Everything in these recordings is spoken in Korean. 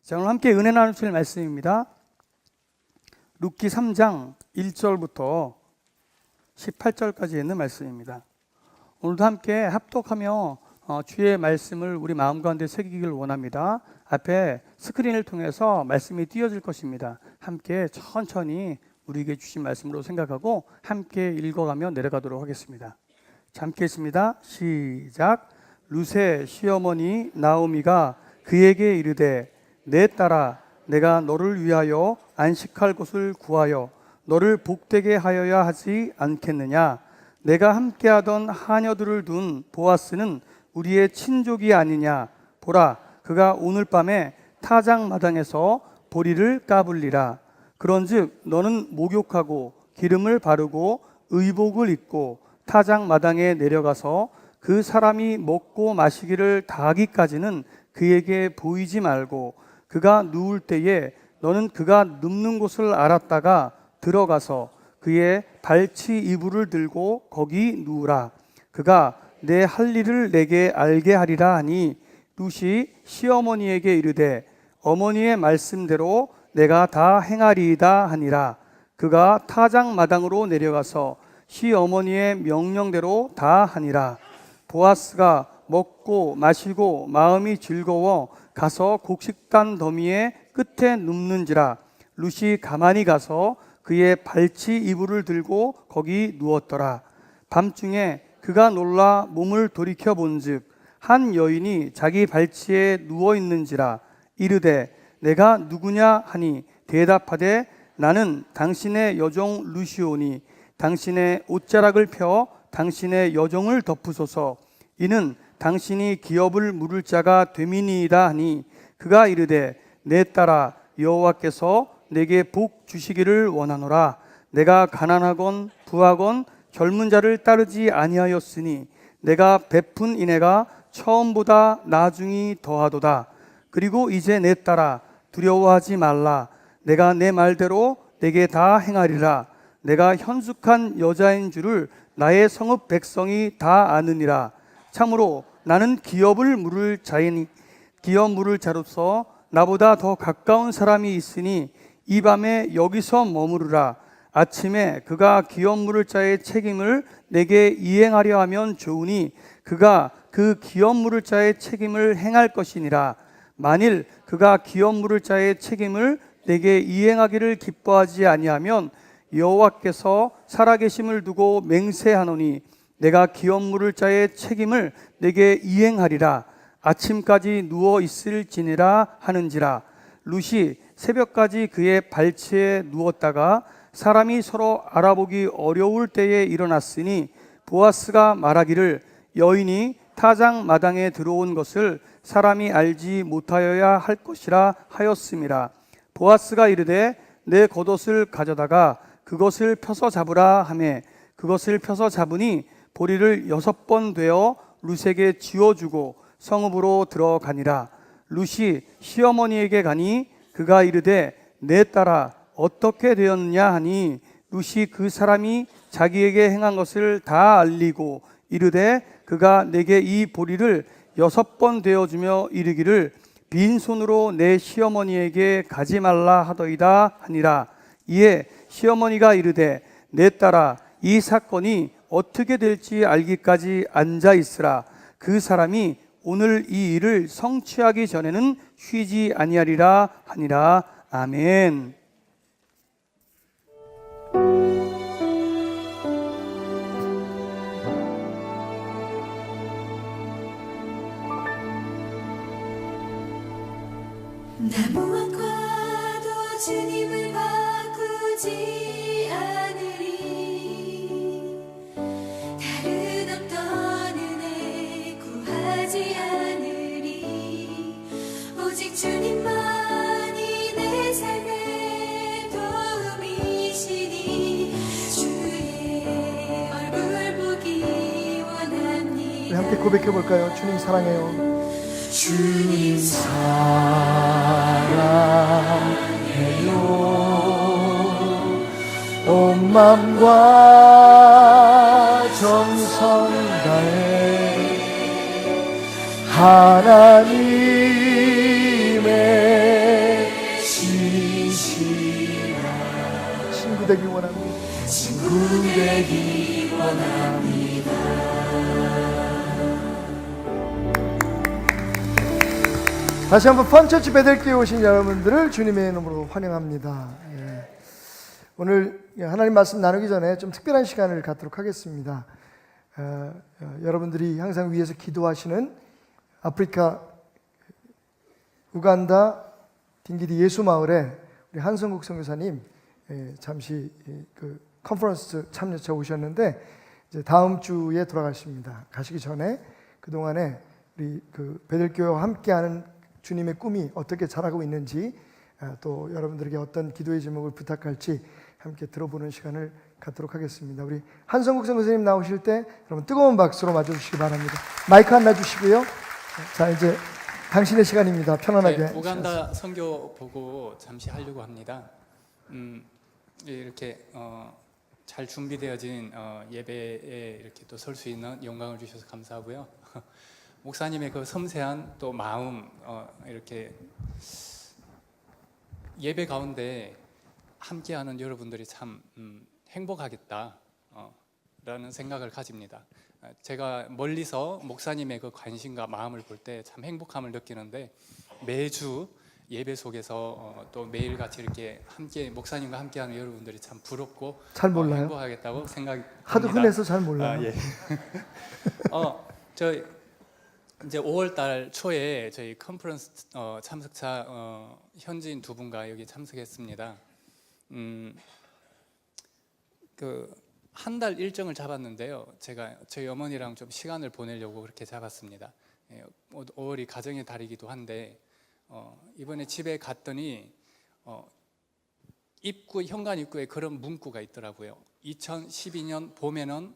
자, 오늘 함께 은혜 나누실 말씀입니다. 룻기 3장 1절부터 18절까지 있는 말씀입니다. 오늘도 함께 합독하며 주의 말씀을 우리 마음 가운데 새기기를 원합니다. 앞에 스크린을 통해서 말씀이 띄어질 것입니다. 함께 천천히 우리에게 주신 말씀으로 생각하고 함께 읽어가며 내려가도록 하겠습니다. 자, 함께 있습니다. 시작. 룻의 시어머니 나오미가 그에게 이르되 내 딸아, 내가 너를 위하여 안식할 곳을 구하여 너를 복되게 하여야 하지 않겠느냐? 내가 함께하던 하녀들을 둔 보아스는 우리의 친족이 아니냐? 보라, 그가 오늘 밤에 타작 마당에서 보리를 까불리라. 그런즉 너는 목욕하고 기름을 바르고 의복을 입고 타작 마당에 내려가서 그 사람이 먹고 마시기를 다하기까지는 그에게 보이지 말고 그가 누울 때에 너는 그가 눕는 곳을 알았다가 들어가서 그의 발치 이불을 들고 거기 누우라. 그가 내 할 일을 내게 알게 하리라 하니 룻이 시어머니에게 이르되 어머니의 말씀대로 내가 다 행하리이다 하니라. 그가 타작 마당으로 내려가서 시어머니의 명령대로 다 하니라. 보아스가 먹고 마시고 마음이 즐거워 가서 곡식단 더미의 끝에 눕는지라. 룻이 가만히 가서 그의 발치 이불을 들고 거기 누웠더라. 밤중에 그가 놀라 몸을 돌이켜 본즉 한 여인이 자기 발치에 누워 있는지라. 이르되 내가 누구냐 하니 대답하되 나는 당신의 여종 룻이오니 당신의 옷자락을 펴 당신의 여종을 덮으소서. 이는 당신이 기업을 물을 자가 됨이니이다 하니 그가 이르되 내 딸아, 여호와께서 내게 복 주시기를 원하노라. 내가 가난하건 부하건 젊은 자를 따르지 아니하였으니 내가 베푼 인애가 처음보다 나중이 더하도다. 그리고 이제 내 딸아, 두려워하지 말라. 내가 내 말대로 내게 다 행하리라. 내가 현숙한 여자인 줄을 나의 성읍 백성이 다 아느니라. 참으로 나는 기업을 물을 자이니 기업 물을 자로서 나보다 더 가까운 사람이 있으니 이 밤에 여기서 머무르라. 아침에 그가 기업 물을 자의 책임을 내게 이행하려 하면 좋으니 그가 그 기업 물을 자의 책임을 행할 것이니라. 만일 그가 기업 물을 자의 책임을 내게 이행하기를 기뻐하지 아니하면 여호와께서 살아계심을 두고 맹세하노니 내가 기업 물을 자의 책임을 내게 이행하리라. 아침까지 누워 있을지니라 하는지라. 룻이 새벽까지 그의 발치에 누웠다가 사람이 서로 알아보기 어려울 때에 일어났으니 보아스가 말하기를 여인이 타작 마당에 들어온 것을 사람이 알지 못하여야 할 것이라 하였음이라. 보아스가 이르되 내 겉옷을 가져다가 그것을 펴서 잡으라 하매 그것을 펴서 잡으니 보리를 6번 되어 룻에게 지어주고 성읍으로 들어가니라. 룻이 시어머니에게 가니 그가 이르되 내 딸아 어떻게 되었느냐 하니 룻이 그 사람이 자기에게 행한 것을 다 알리고 이르되 그가 내게 이 보리를 6번 되어주며 이르기를 빈손으로 내 시어머니에게 가지 말라 하더이다 하니라. 이에 시어머니가 이르되 내 딸아 이 사건이 어떻게 될지 알기까지 앉아 있으라. 그 사람이 오늘 이 일을 성취하기 전에는 쉬지 아니하리라 하니라. 아멘. 나 무엇과도 주님을 바꾸지 않으리. 다른 어떤 은혜 구하지 않으리. 오직 주님만이 내 삶의 도움이시니 주의 얼굴 보기 원합니다. 우리 함께 고백해 볼까요? 주님 사랑해요. 주님 사랑해요. 온 맘과 정성 다해 하나님의 친구 되기 원합니다. 친구 되기 원합니다. 다시 한번 펀처치 베들교회 오신 여러분들을 주님의 이름으로 환영합니다. 예. 오늘 하나님 말씀 나누기 전에 좀 특별한 시간을 갖도록 하겠습니다. 여러분들이 항상 위에서 기도하시는 아프리카 우간다 딩기디 예수마을에 우리 한성국 선교사님 잠시 그 컨퍼런스 참여차 오셨는데 이제 다음 주에 돌아가십니다. 가시기 전에 그 동안에 우리 그 베들교회와 함께하는 주님의 꿈이 어떻게 자라고 있는지 또 여러분들에게 어떤 기도의 제목을 부탁할지 함께 들어보는 시간을 갖도록 하겠습니다. 우리 한성국 선교사님 나오실 때 여러분 뜨거운 박수로 맞아주시기 바랍니다. 마이크 안 놔주시고요. 자, 이제 당신의 시간입니다. 편안하게. 네, 우간다 선교 보고 잠시 하려고 합니다. 이렇게 잘 준비되어진 예배에 이렇게 또 설 수 있는 영광을 주셔서 감사하고요. 목사님의 그 섬세한 또 마음 이렇게 예배 가운데 함께하는 여러분들이 참 행복하겠다 라는 생각을 가집니다. 제가 멀리서 목사님의 그 관심과 마음을 볼 때 참 행복함을 느끼는데 매주 예배 속에서 또 매일같이 이렇게 함께 목사님과 함께하는 여러분들이 참 부럽고 잘 몰라요? 행복하겠다고 생각이 하도 듭니다. 흔해서 잘 몰라요. 예. 저 이제 5월달 초에 저희 컨퍼런스 참석자 현지인 두 분과 여기 참석했습니다. 그 한 달 일정을 잡았는데요. 제가 저희 어머니랑 좀 시간을 보내려고 그렇게 잡았습니다. 5월이 가정의 달이기도 한데 이번에 집에 갔더니 현관 입구에 그런 문구가 있더라고요. 2012년 봄에는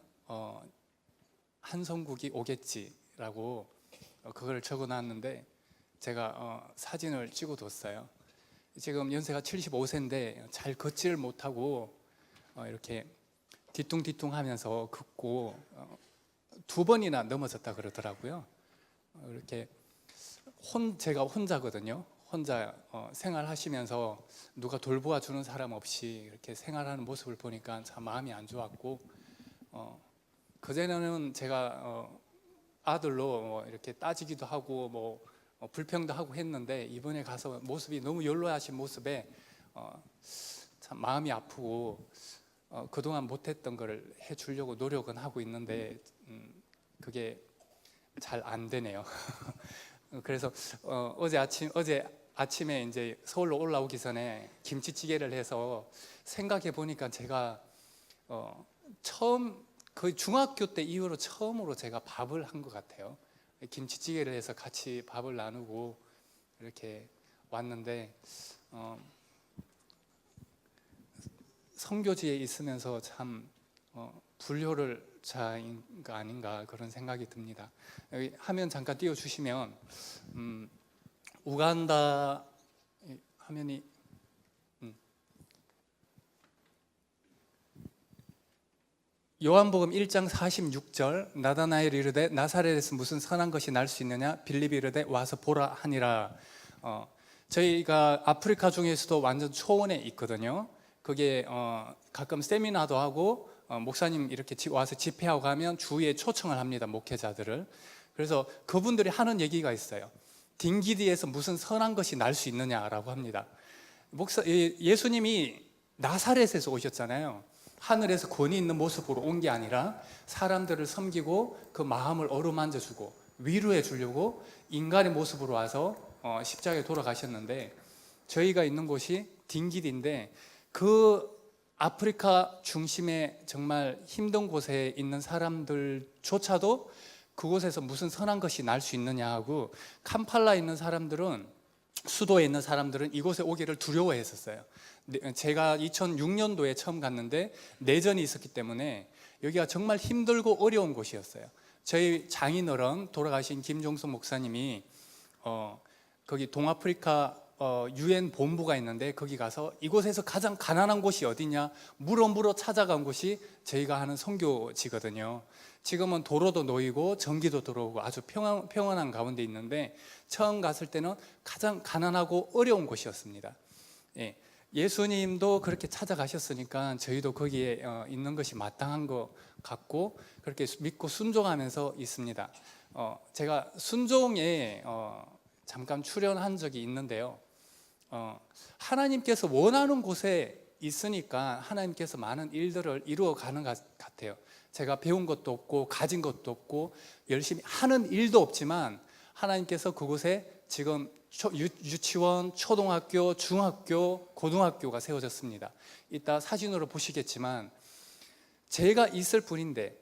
한성국이 오겠지라고 그걸 적어놨는데 제가 사진을 찍어뒀어요. 지금 연세가 75세인데 잘 걷지를 못하고 이렇게 뒤뚱뒤뚱하면서 걷고 2번이나 넘어졌다 그러더라고요. 이렇게 제가 혼자거든요. 혼자 생활하시면서 누가 돌보아 주는 사람 없이 이렇게 생활하는 모습을 보니까 참 마음이 안 좋았고 그전에는 제가 아들로 이렇게 따지기도 하고 뭐 불평도 하고 했는데 이번에 가서 모습이 너무 연로하신 모습에 참 마음이 아프고 그동안 못했던 걸 해주려고 노력은 하고 있는데 그게 잘 안 되네요. 그래서 어제 아침에 이제 서울로 올라오기 전에 김치찌개를 해서 생각해 보니까 제가 처음 그 중학교 때 이후로 처음으로 제가 밥을 한 것 같아요. 김치찌개를 해서 같이 밥을 나누고 이렇게 왔는데 선교지에 있으면서 참 불효를 자인 거 아닌가 그런 생각이 듭니다. 여기 화면 잠깐 띄워주시면 우간다 화면이 요한복음 1장 46절 나다나엘이 이르되 나사렛에서 무슨 선한 것이 날 수 있느냐 빌립이 이르되 와서 보라 하니라. 저희가 아프리카 중에서도 완전 초원에 있거든요. 그게 가끔 세미나도 하고 목사님 이렇게 와서 집회하고 가면 주위에 초청을 합니다. 목회자들을. 그래서 그분들이 하는 얘기가 있어요. 딩기디에서 무슨 선한 것이 날 수 있느냐라고 합니다. 예수님이 나사렛에서 오셨잖아요. 하늘에서 권위 있는 모습으로 온 게 아니라 사람들을 섬기고 그 마음을 어루만져주고 위로해 주려고 인간의 모습으로 와서 십자가에 돌아가셨는데 저희가 있는 곳이 딩기디인데 그 아프리카 중심에 정말 힘든 곳에 있는 사람들조차도 그곳에서 무슨 선한 것이 날 수 있느냐 하고 캄팔라에 있는 사람들은 수도에 있는 사람들은 이곳에 오기를 두려워했었어요. 제가 2006년도에 처음 갔는데 내전이 있었기 때문에 여기가 정말 힘들고 어려운 곳이었어요. 저희 장인어른 돌아가신 김종석 목사님이 거기 동아프리카 UN 본부가 있는데 거기 가서 이곳에서 가장 가난한 곳이 어디냐 물어 찾아간 곳이 저희가 하는 선교지거든요. 지금은 도로도 놓이고 전기도 들어오고 아주 평안한 가운데 있는데 처음 갔을 때는 가장 가난하고 어려운 곳이었습니다. 예. 예수님도 그렇게 찾아가셨으니까 저희도 거기에 있는 것이 마땅한 것 같고 그렇게 믿고 순종하면서 있습니다. 제가 순종에 잠깐 출연한 적이 있는데요. 하나님께서 원하는 곳에 있으니까 하나님께서 많은 일들을 이루어 가는 것 같아요. 제가 배운 것도 없고 가진 것도 없고 열심히 하는 일도 없지만 하나님께서 그곳에 지금 유치원, 초등학교, 중학교, 고등학교가 세워졌습니다. 이따 사진으로 보시겠지만 제가 있을 뿐인데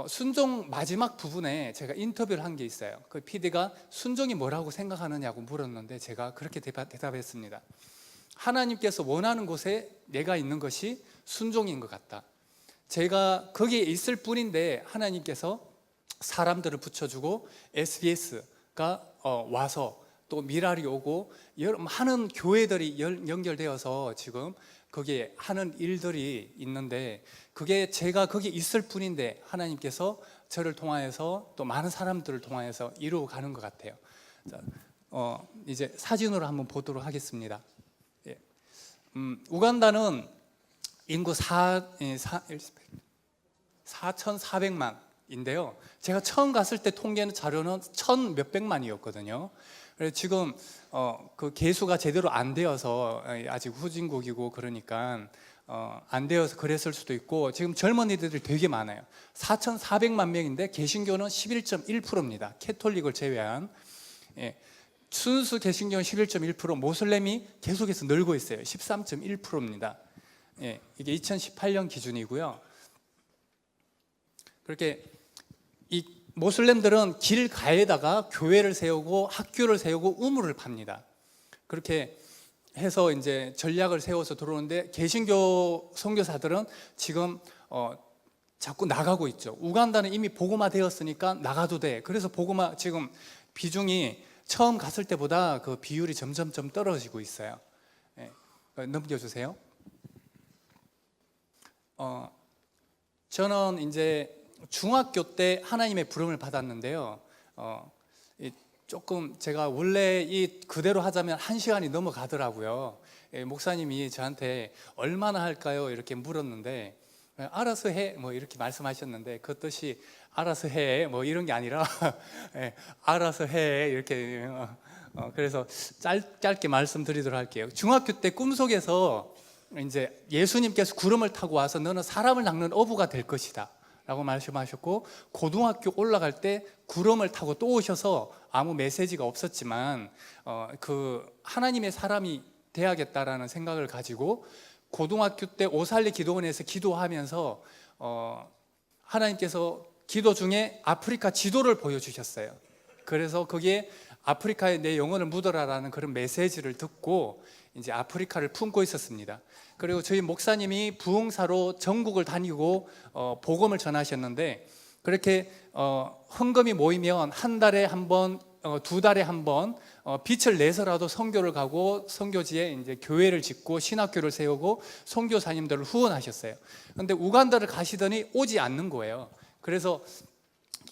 순종 마지막 부분에 제가 인터뷰를 한 게 있어요. 그 PD가 순종이 뭐라고 생각하느냐고 물었는데 제가 그렇게 대답했습니다. 하나님께서 원하는 곳에 내가 있는 것이 순종인 것 같다. 제가 거기에 있을 뿐인데 하나님께서 사람들을 붙여주고 SBS가 와서 또 미랄이 오고 많은 교회들이 연결되어서 지금 거기에 하는 일들이 있는데 그게 제가 거기에 있을 뿐인데 하나님께서 저를 통하여서 또 많은 사람들을 통하여서 이루어 가는 것 같아요. 자, 이제 사진으로 한번 보도록 하겠습니다. 예. 우간다는 인구 4,400만인데요. 제가 처음 갔을 때 통계는 자료는 1,000 몇백만이었거든요. 그래서 지금 그 개수가 제대로 안 되어서 아직 후진국이고 그러니까 안 되어서 그랬을 수도 있고 지금 젊은이들이 되게 많아요. 4,400만 명인데 개신교는 11.1%입니다. 캐톨릭을 제외한. 예. 순수 개신교는 11.1%, 모슬렘이 계속해서 늘고 있어요. 13.1%입니다. 예, 이게 2018년 기준이고요. 그렇게 이 모슬렘들은 길가에다가 교회를 세우고 학교를 세우고 우물을 팝니다. 그렇게 해서 이제 전략을 세워서 들어오는데 개신교 선교사들은 지금 자꾸 나가고 있죠. 우간다는 이미 복음화 되었으니까 나가도 돼. 그래서 복음화 지금 비중이 처음 갔을 때보다 그 비율이 점점점 떨어지고 있어요. 예, 넘겨주세요. 저는 이제 중학교 때 하나님의 부름을 받았는데요. 조금 제가 원래 이 그대로 하자면 1시간이 넘어가더라고요. 목사님이 저한테 얼마나 할까요? 이렇게 물었는데 알아서 해 뭐 이렇게 말씀하셨는데 그 뜻이 알아서 해 뭐 이런 게 아니라 알아서 해 이렇게 그래서 짧게 말씀드리도록 할게요. 중학교 때 꿈속에서 이제 예수님께서 구름을 타고 와서 너는 사람을 낚는 어부가 될 것이다 라고 말씀하셨고, 고등학교 올라갈 때 구름을 타고 또 오셔서 아무 메시지가 없었지만 그 하나님의 사람이 돼야겠다라는 생각을 가지고 고등학교 때 오살리 기도원에서 기도하면서 하나님께서 기도 중에 아프리카 지도를 보여주셨어요. 그래서 거기에 아프리카에 내 영혼을 묻어라라는 그런 메시지를 듣고 이제 아프리카를 품고 있었습니다. 그리고 저희 목사님이 부흥사로 전국을 다니고 복음을 전하셨는데, 그렇게 헌금이 모이면 한 달에 한 번, 2달에 한 번 빛을 내서라도 선교를 가고 선교지에 이제 교회를 짓고 신학교를 세우고 선교사님들을 후원하셨어요. 그런데 우간다를 가시더니 오지 않는 거예요. 그래서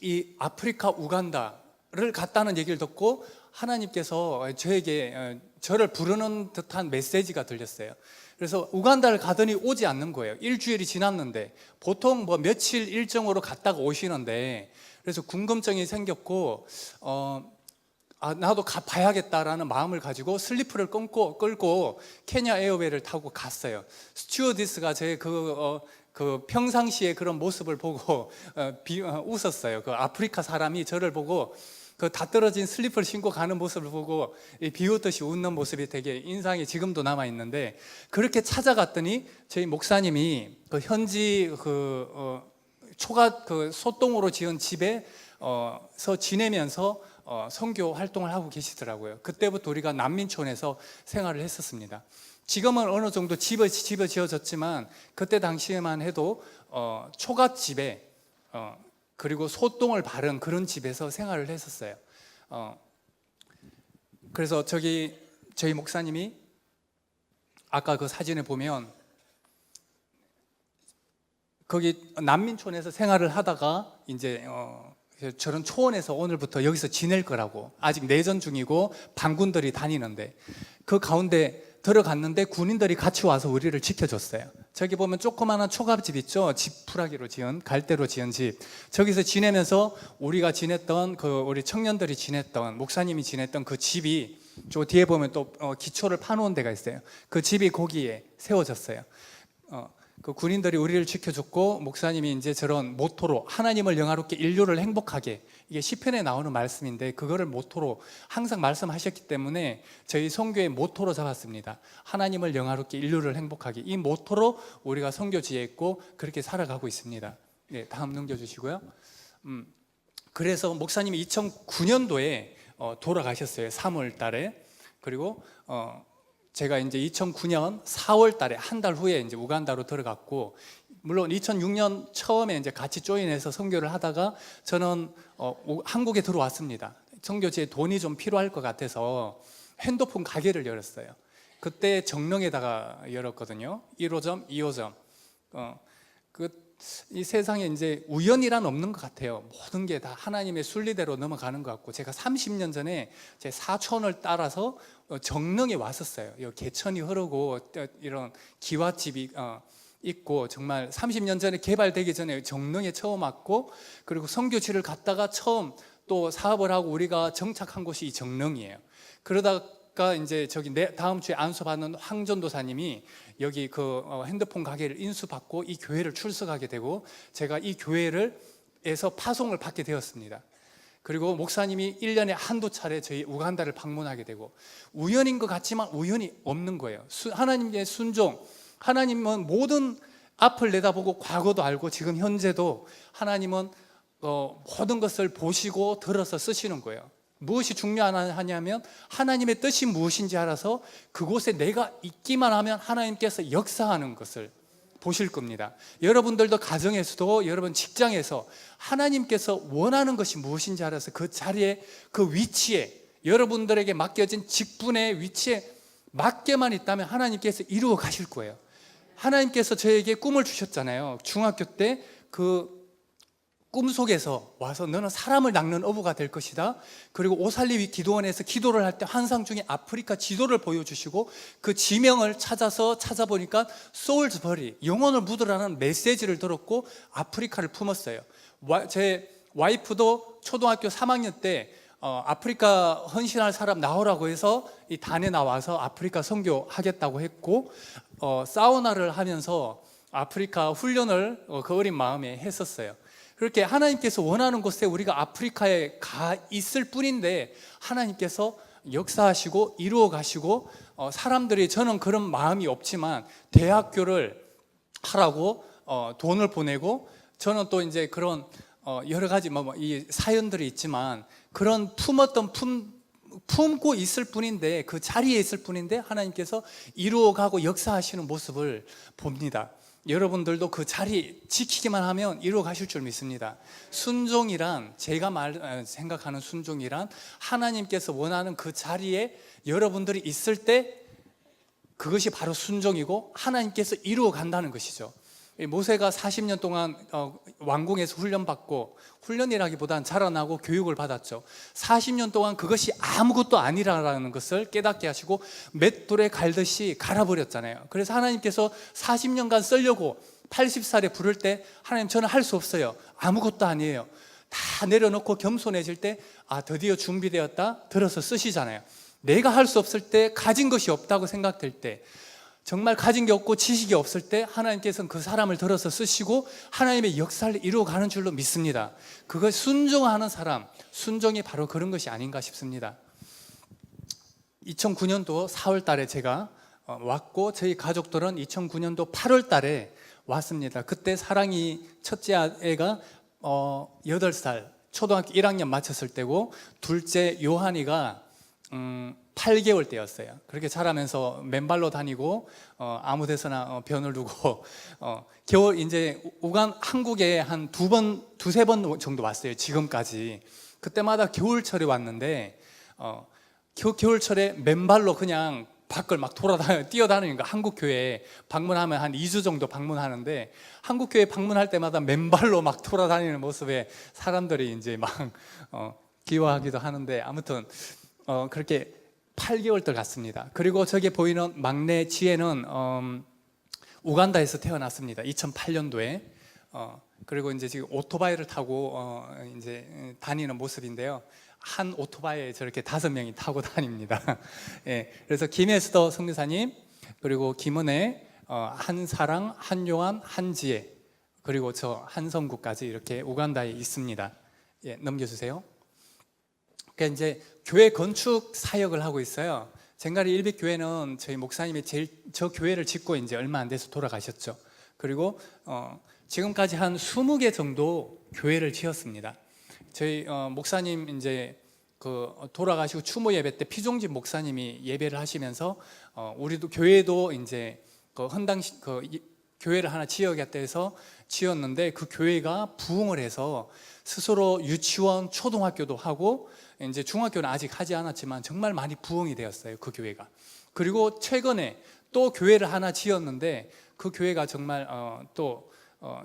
이 아프리카 우간다를 갔다는 얘기를 듣고 하나님께서 저에게 저를 부르는 듯한 메시지가 들렸어요. 그래서 우간다를 가더니 오지 않는 거예요. 일주일이 지났는데 보통 뭐 며칠 일정으로 갔다가 오시는데, 그래서 궁금증이 생겼고 나도 가봐야겠다라는 마음을 가지고 슬리퍼를 끌고 케냐 에어웨이를 타고 갔어요. 스튜어디스가 제 그 평상시에 그런 모습을 보고 웃었어요. 그 아프리카 사람이 저를 보고 그 다 떨어진 슬리퍼를 신고 가는 모습을 보고 비웃듯이 웃는 모습이 되게 인상이 지금도 남아 있는데, 그렇게 찾아갔더니 저희 목사님이 그 현지 초가 소똥으로 지은 집에서 지내면서 선교 활동을 하고 계시더라고요. 그때부터 우리가 난민촌에서 생활을 했었습니다. 지금은 어느 정도 집이 지어졌지만 그때 당시에만 해도 초가집에 그리고 소똥을 바른 그런 집에서 생활을 했었어요. 그래서 저희 목사님이 아까 그 사진에 보면 거기 난민촌에서 생활을 하다가 이제 저런 초원에서 오늘부터 여기서 지낼 거라고, 아직 내전 중이고 반군들이 다니는데 그 가운데 들어갔는데 군인들이 같이 와서 우리를 지켜줬어요. 저기 보면 조그마한 초가집 있죠? 지푸라기로 지은, 갈대로 지은 집. 저기서 지내면서 우리가 지냈던 우리 청년들이 지냈던, 목사님이 지냈던 그 집이 저 뒤에 보면 또 기초를 파놓은 데가 있어요. 그 집이 거기에 세워졌어요. 그 군인들이 우리를 지켜줬고, 목사님이 이제 저런 모토로 하나님을 영화롭게 인류를 행복하게, 이게 시편에 나오는 말씀인데 그거를 모토로 항상 말씀하셨기 때문에 저희 선교의 모토로 잡았습니다. 하나님을 영화롭게 인류를 행복하게, 이 모토로 우리가 선교 지혜했고 그렇게 살아가고 있습니다. 네, 다음 넘겨주시고요. 그래서 목사님이 2009년도에 돌아가셨어요. 3월 달에. 그리고 제가 이제 2009년 4월 달에 한 달 후에 이제 우간다로 들어갔고, 물론 2006년 처음에 이제 같이 조인해서 선교를 하다가 저는 한국에 들어왔습니다. 선교지에 돈이 좀 필요할 것 같아서 핸드폰 가게를 열었어요. 그때 정릉에다가 열었거든요. 1호점, 2호점. 이 세상에 이제 우연이란 없는 것 같아요. 모든 게 다 하나님의 순리대로 넘어가는 것 같고, 제가 30년 전에 제 사촌을 따라서 정릉에 왔었어요. 여기 개천이 흐르고 이런 기와집이 있고, 정말 30년 전에 개발되기 전에 정릉에 처음 왔고, 그리고 선교지를 갔다가 처음 또 사업을 하고 우리가 정착한 곳이 이 정릉이에요. 그러다가 이제 저기 다음 주에 안수받는 황전도사님이 여기 핸드폰 가게를 인수받고 이 교회를 출석하게 되고, 제가 이 교회에서 파송을 받게 되었습니다. 그리고 목사님이 1년에 한두 차례 저희 우간다를 방문하게 되고, 우연인 것 같지만 우연이 없는 거예요. 하나님의 순종, 하나님은 모든 앞을 내다보고 과거도 알고 지금 현재도 하나님은 모든 것을 보시고 들어서 쓰시는 거예요. 무엇이 중요하냐면 하나님의 뜻이 무엇인지 알아서 그곳에 내가 있기만 하면 하나님께서 역사하는 것을 보실 겁니다. 여러분들도 가정에서도, 여러분 직장에서 하나님께서 원하는 것이 무엇인지 알아서 그 자리에, 그 위치에, 여러분들에게 맡겨진 직분의 위치에 맞게만 있다면 하나님께서 이루어 가실 거예요. 하나님께서 저에게 꿈을 주셨잖아요. 중학교 때 그 꿈속에서 와서 너는 사람을 낚는 어부가 될 것이다. 그리고 오살리 기도원에서 기도를 할 때 환상 중에 아프리카 지도를 보여주시고, 그 지명을 찾아보니까 소울즈버리, 영혼을 묻으라는 메시지를 들었고 아프리카를 품었어요. 제 와이프도 초등학교 3학년 때 아프리카 헌신할 사람 나오라고 해서 이 단에 나와서 아프리카 선교하겠다고 했고, 사우나를 하면서 아프리카 훈련을 그 어린 마음에 했었어요. 그렇게 하나님께서 원하는 곳에 우리가 아프리카에 가 있을 뿐인데 하나님께서 역사하시고 이루어 가시고, 사람들이, 저는 그런 마음이 없지만 대학교를 하라고 돈을 보내고, 저는 또 이제 그런 여러 가지 이 사연들이 있지만 그런 품고 있을 뿐인데, 그 자리에 있을 뿐인데 하나님께서 이루어가고 역사하시는 모습을 봅니다. 여러분들도 그 자리 지키기만 하면 이루어 가실 줄 믿습니다. 순종이란, 제가 생각하는 순종이란 하나님께서 원하는 그 자리에 여러분들이 있을 때 그것이 바로 순종이고 하나님께서 이루어 간다는 것이죠. 모세가 40년 동안 왕궁에서 훈련받고, 훈련이라기보단 자라나고 교육을 받았죠. 40년 동안 그것이 아무것도 아니라는 것을 깨닫게 하시고 맷돌에 갈듯이 갈아버렸잖아요. 그래서 하나님께서 40년간 쓰려고 80살에 부를 때, 하나님 저는 할 수 없어요, 아무것도 아니에요, 다 내려놓고 겸손해질 때 드디어 준비되었다, 들어서 쓰시잖아요. 내가 할 수 없을 때, 가진 것이 없다고 생각될 때, 정말 가진 게 없고 지식이 없을 때 하나님께서는 그 사람을 들어서 쓰시고 하나님의 역사를 이루어가는 줄로 믿습니다. 그걸 순종하는 사람, 순종이 바로 그런 것이 아닌가 싶습니다. 2009년도 4월 달에 제가 왔고, 저희 가족들은 2009년도 8월 달에 왔습니다. 그때 사랑이 첫째 애가 8살, 초등학교 1학년 마쳤을 때고, 둘째 요한이가 8개월 때였어요. 그렇게 자라면서 맨발로 다니고 아무 데서나 변을 두고 겨울 이제 한국에 한 두세 번 정도 왔어요. 지금까지. 그때마다 겨울철에 왔는데 겨울철에 맨발로 그냥 밖을 막 뛰어다니니까, 한국 교회에 방문하면 한 2주 정도 방문하는데, 한국 교회 방문할 때마다 맨발로 막 돌아다니는 모습에 사람들이 이제 막 기워하기도 하는데, 아무튼 그렇게 8개월들 갔습니다. 그리고 저기 보이는 막내 지혜는 우간다에서 태어났습니다. 2008년도에. 그리고 이제 지금 오토바이를 타고 이제 다니는 모습인데요. 한 오토바이에 저렇게 5명이 타고 다닙니다. 예, 그래서 김혜수도 선교사님, 그리고 김은혜, 한사랑, 한요한, 한지혜, 그리고 저 한성국까지 이렇게 우간다에 있습니다. 예, 넘겨주세요. 그러니까 이제 교회 건축 사역을 하고 있어요. 쟁가리 일빛교회는 저희 목사님이 저 교회를 짓고 이제 얼마 안 돼서 돌아가셨죠. 그리고 지금까지 한 20개 정도 교회를 지었습니다. 저희 목사님 이제 그 돌아가시고 추모 예배 때 피종진 목사님이 예배를 하시면서 우리도 교회도 이제 그 헌당 교회를 하나 지어야겠다 해서 지었는데 그 교회가 부흥을 해서 스스로 유치원, 초등학교도 하고 이제 중학교는 아직 하지 않았지만 정말 많이 부흥이 되었어요, 그 교회가. 그리고 최근에 또 교회를 하나 지었는데 그 교회가 정말 또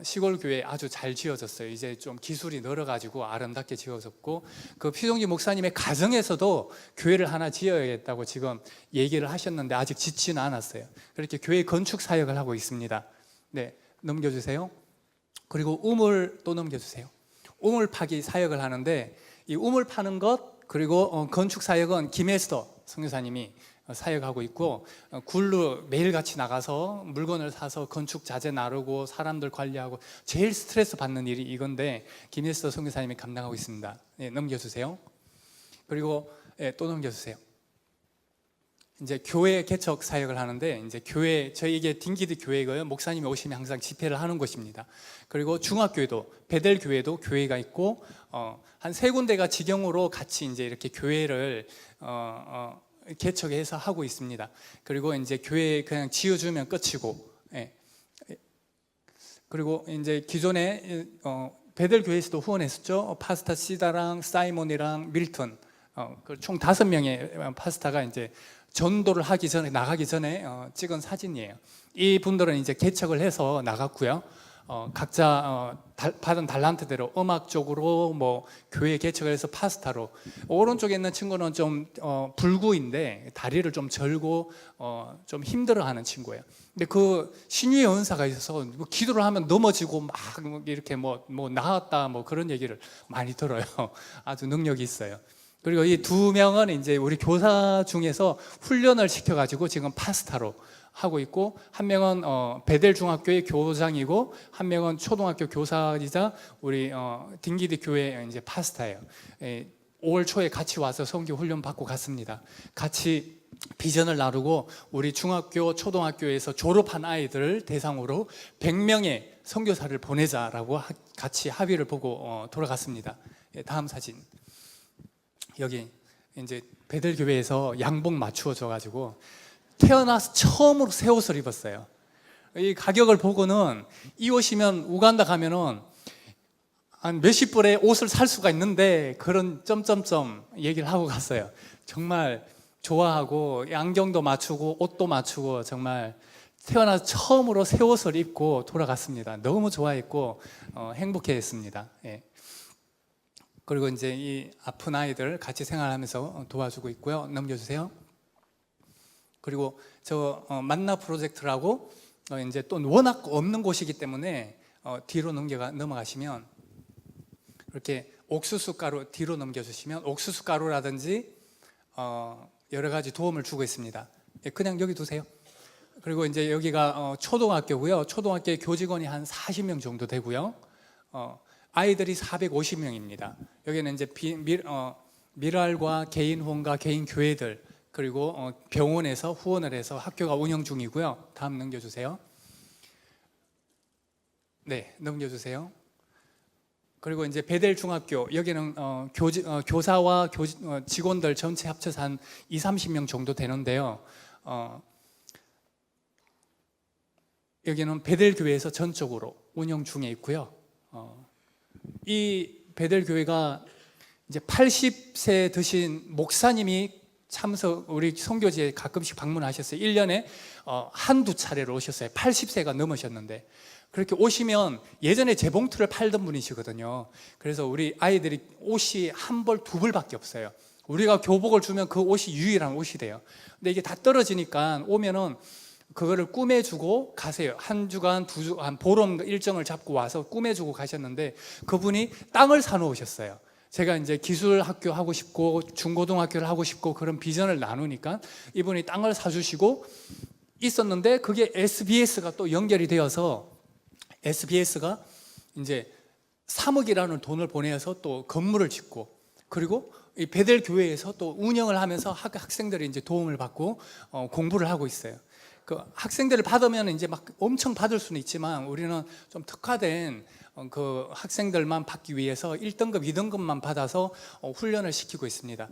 시골 교회 아주 잘 지어졌어요. 이제 좀 기술이 늘어가지고 아름답게 지어졌고, 그 피종기 목사님의 가정에서도 교회를 하나 지어야겠다고 지금 얘기를 하셨는데 아직 짓지는 않았어요. 그렇게 교회 건축 사역을 하고 있습니다. 네, 넘겨주세요. 그리고 우물 또 넘겨주세요. 우물 파기 사역을 하는데 이 우물 파는 것 그리고 건축 사역은 김혜스더 선교사님이 사역하고 있고, 굴로 매일같이 나가서 물건을 사서 건축 자재 나르고 사람들 관리하고 제일 스트레스 받는 일이 이건데 김혜스더 선교사님이 감당하고 있습니다. 네, 넘겨주세요. 그리고 또 넘겨주세요. 이제 교회 개척 사역을 하는데 이제 교회 저희 이게 딩기드 교회고요. 목사님이 오시면 항상 집회를 하는 곳입니다. 그리고 중학교에도 베델 교회도 교회가 있고 한 3군데가 직영으로 같이 이제 이렇게 교회를 개척해서 하고 있습니다. 그리고 이제 교회 그냥 지어주면 끝이고, 예. 그리고 이제 기존에 베델 교회에서도 후원했었죠. 파스타 시다랑 사이몬이랑 밀턴, 총 5명의 파스타가 이제 전도를 하기 전에 나가기 전에 찍은 사진이에요. 이 분들은 이제 개척을 해서 나갔고요. 각자 받은 달란트대로 음악적으로 뭐 교회 개척을 해서 파스타로, 오른쪽에 있는 친구는 좀 불구인데 다리를 좀 절고 좀 힘들어하는 친구예요. 근데 그 신유의 은사가 있어서 기도를 하면 넘어지고 막 이렇게 뭐 나았다 뭐 그런 얘기를 많이 들어요. 아주 능력이 있어요. 그리고 이 2명은 이제 우리 교사 중에서 훈련을 시켜가지고 지금 파스타로 하고 있고, 한 명은 베델 중학교의 교장이고 한 명은 초등학교 교사이자 우리 딩기드 교회 이제 파스타예요. 5월 초에 같이 와서 선교 훈련 받고 갔습니다. 같이 비전을 나누고 우리 중학교, 초등학교에서 졸업한 아이들을 대상으로 100명의 선교사를 보내자라고 같이 합의를 보고 돌아갔습니다. 다음 사진. 여기 이제 베델 교회에서 양복 맞추어 줘가지고 태어나서 처음으로 새 옷을 입었어요. 이 가격을 보고는 이 옷이면 우간다 가면은 한 몇십 불에 옷을 살 수가 있는데 그런 점점점 얘기를 하고 갔어요. 정말 좋아하고 안경도 맞추고 옷도 맞추고 정말 태어나서 처음으로 새 옷을 입고 돌아갔습니다. 너무 좋아했고 행복해했습니다. 예. 그리고 이제 이 아픈 아이들 같이 생활하면서 도와주고 있고요. 넘겨주세요. 그리고 저 만나 프로젝트라고 이제 또 워낙 없는 곳이기 때문에 뒤로 넘어가시면 이렇게 옥수수 가루 뒤로 넘겨주시면 옥수수 가루라든지 여러 가지 도움을 주고 있습니다. 그냥 여기 두세요. 그리고 이제 여기가 초등학교고요. 초등학교 교직원이 한 40명 정도 되고요. 아이들이 450명입니다. 여기는 이제 미랄과 개인 후원과 개인 교회들 그리고 병원에서 후원을 해서 학교가 운영 중이고요. 다음 넘겨주세요. 네, 넘겨주세요. 그리고 이제 베델 중학교 여기는 교사와 직원들 전체 합쳐서 한 20-30명 정도 되는데요. 여기는 베델 교회에서 전적으로 운영 중에 있고요. 이 베델 교회가 이제 80세 드신 목사님이 우리 선교지에 가끔씩 방문하셨어요. 1년에 한두 차례로 오셨어요. 80세가 넘으셨는데 그렇게 오시면 예전에 재봉틀을 팔던 분이시거든요. 그래서 우리 아이들이 옷이 한 벌, 2벌밖에 없어요. 우리가 교복을 주면 그 옷이 유일한 옷이 돼요. 근데 이게 다 떨어지니까 오면은 그거를 꾸며주고 가세요. 한 주간, 한 보름 일정을 잡고 와서 꾸며주고 가셨는데 그분이 땅을 사놓으셨어요. 제가 이제 기술학교 하고 싶고 중고등학교를 하고 싶고 그런 비전을 나누니까 이분이 땅을 사주시고 있었는데 그게 SBS가 또 연결이 되어서 SBS가 이제 3억이라는 돈을 보내서 또 건물을 짓고 그리고 이 베델 교회에서 또 운영을 하면서 학생들이 이제 도움을 받고 공부를 하고 있어요. 그 학생들을 받으면 이제 막 엄청 받을 수는 있지만 우리는 좀 특화된 그 학생들만 받기 위해서 1등급, 2등급만 받아서 훈련을 시키고 있습니다.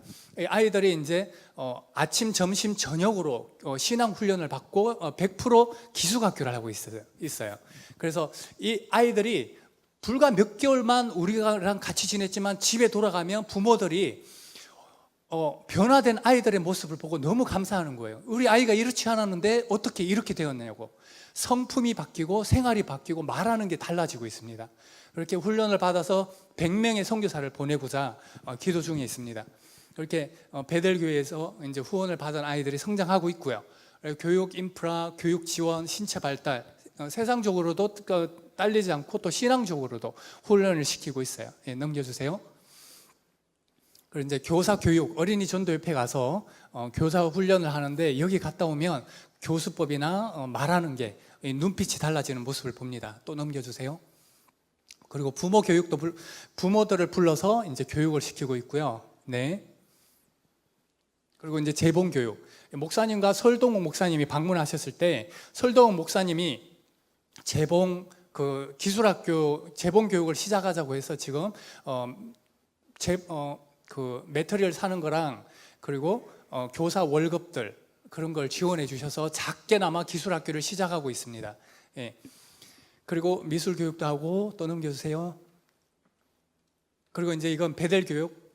아이들이 이제 아침, 점심, 저녁으로 신앙 훈련을 받고 100% 기숙학교를 하고 있어요. 그래서 이 아이들이 불과 몇 개월만 우리랑 같이 지냈지만 집에 돌아가면 부모들이 변화된 아이들의 모습을 보고 너무 감사하는 거예요. 우리 아이가 이렇지 않았는데 어떻게 이렇게 되었냐고. 성품이 바뀌고 생활이 바뀌고 말하는 게 달라지고 있습니다. 그렇게 훈련을 받아서 100명의 선교사를 보내고자 기도 중에 있습니다. 그렇게 베델교회에서 이제 후원을 받은 아이들이 성장하고 있고요. 교육 인프라, 교육 지원, 신체 발달, 세상적으로도 딸리지 않고 또 신앙적으로도 훈련을 시키고 있어요. 예, 넘겨주세요. 그리고 이제 교사 교육, 어린이 전도협회 가서 교사 훈련을 하는데 여기 갔다 오면 교수법이나 말하는 게 눈빛이 달라지는 모습을 봅니다. 또 넘겨주세요. 그리고 부모 교육도 부모들을 불러서 이제 교육을 시키고 있고요. 네. 그리고 이제 재봉 교육. 목사님과 설동욱 목사님이 방문하셨을 때 설동욱 목사님이 재봉 그 기술학교 재봉 교육을 시작하자고 해서 지금 그 매터리얼 사는 거랑 그리고 교사 월급들 그런 걸 지원해 주셔서 작게나마 기술학교를 시작하고 있습니다. 예. 그리고 미술 교육도 하고 또 넘겨주세요. 그리고 이제 이건 베델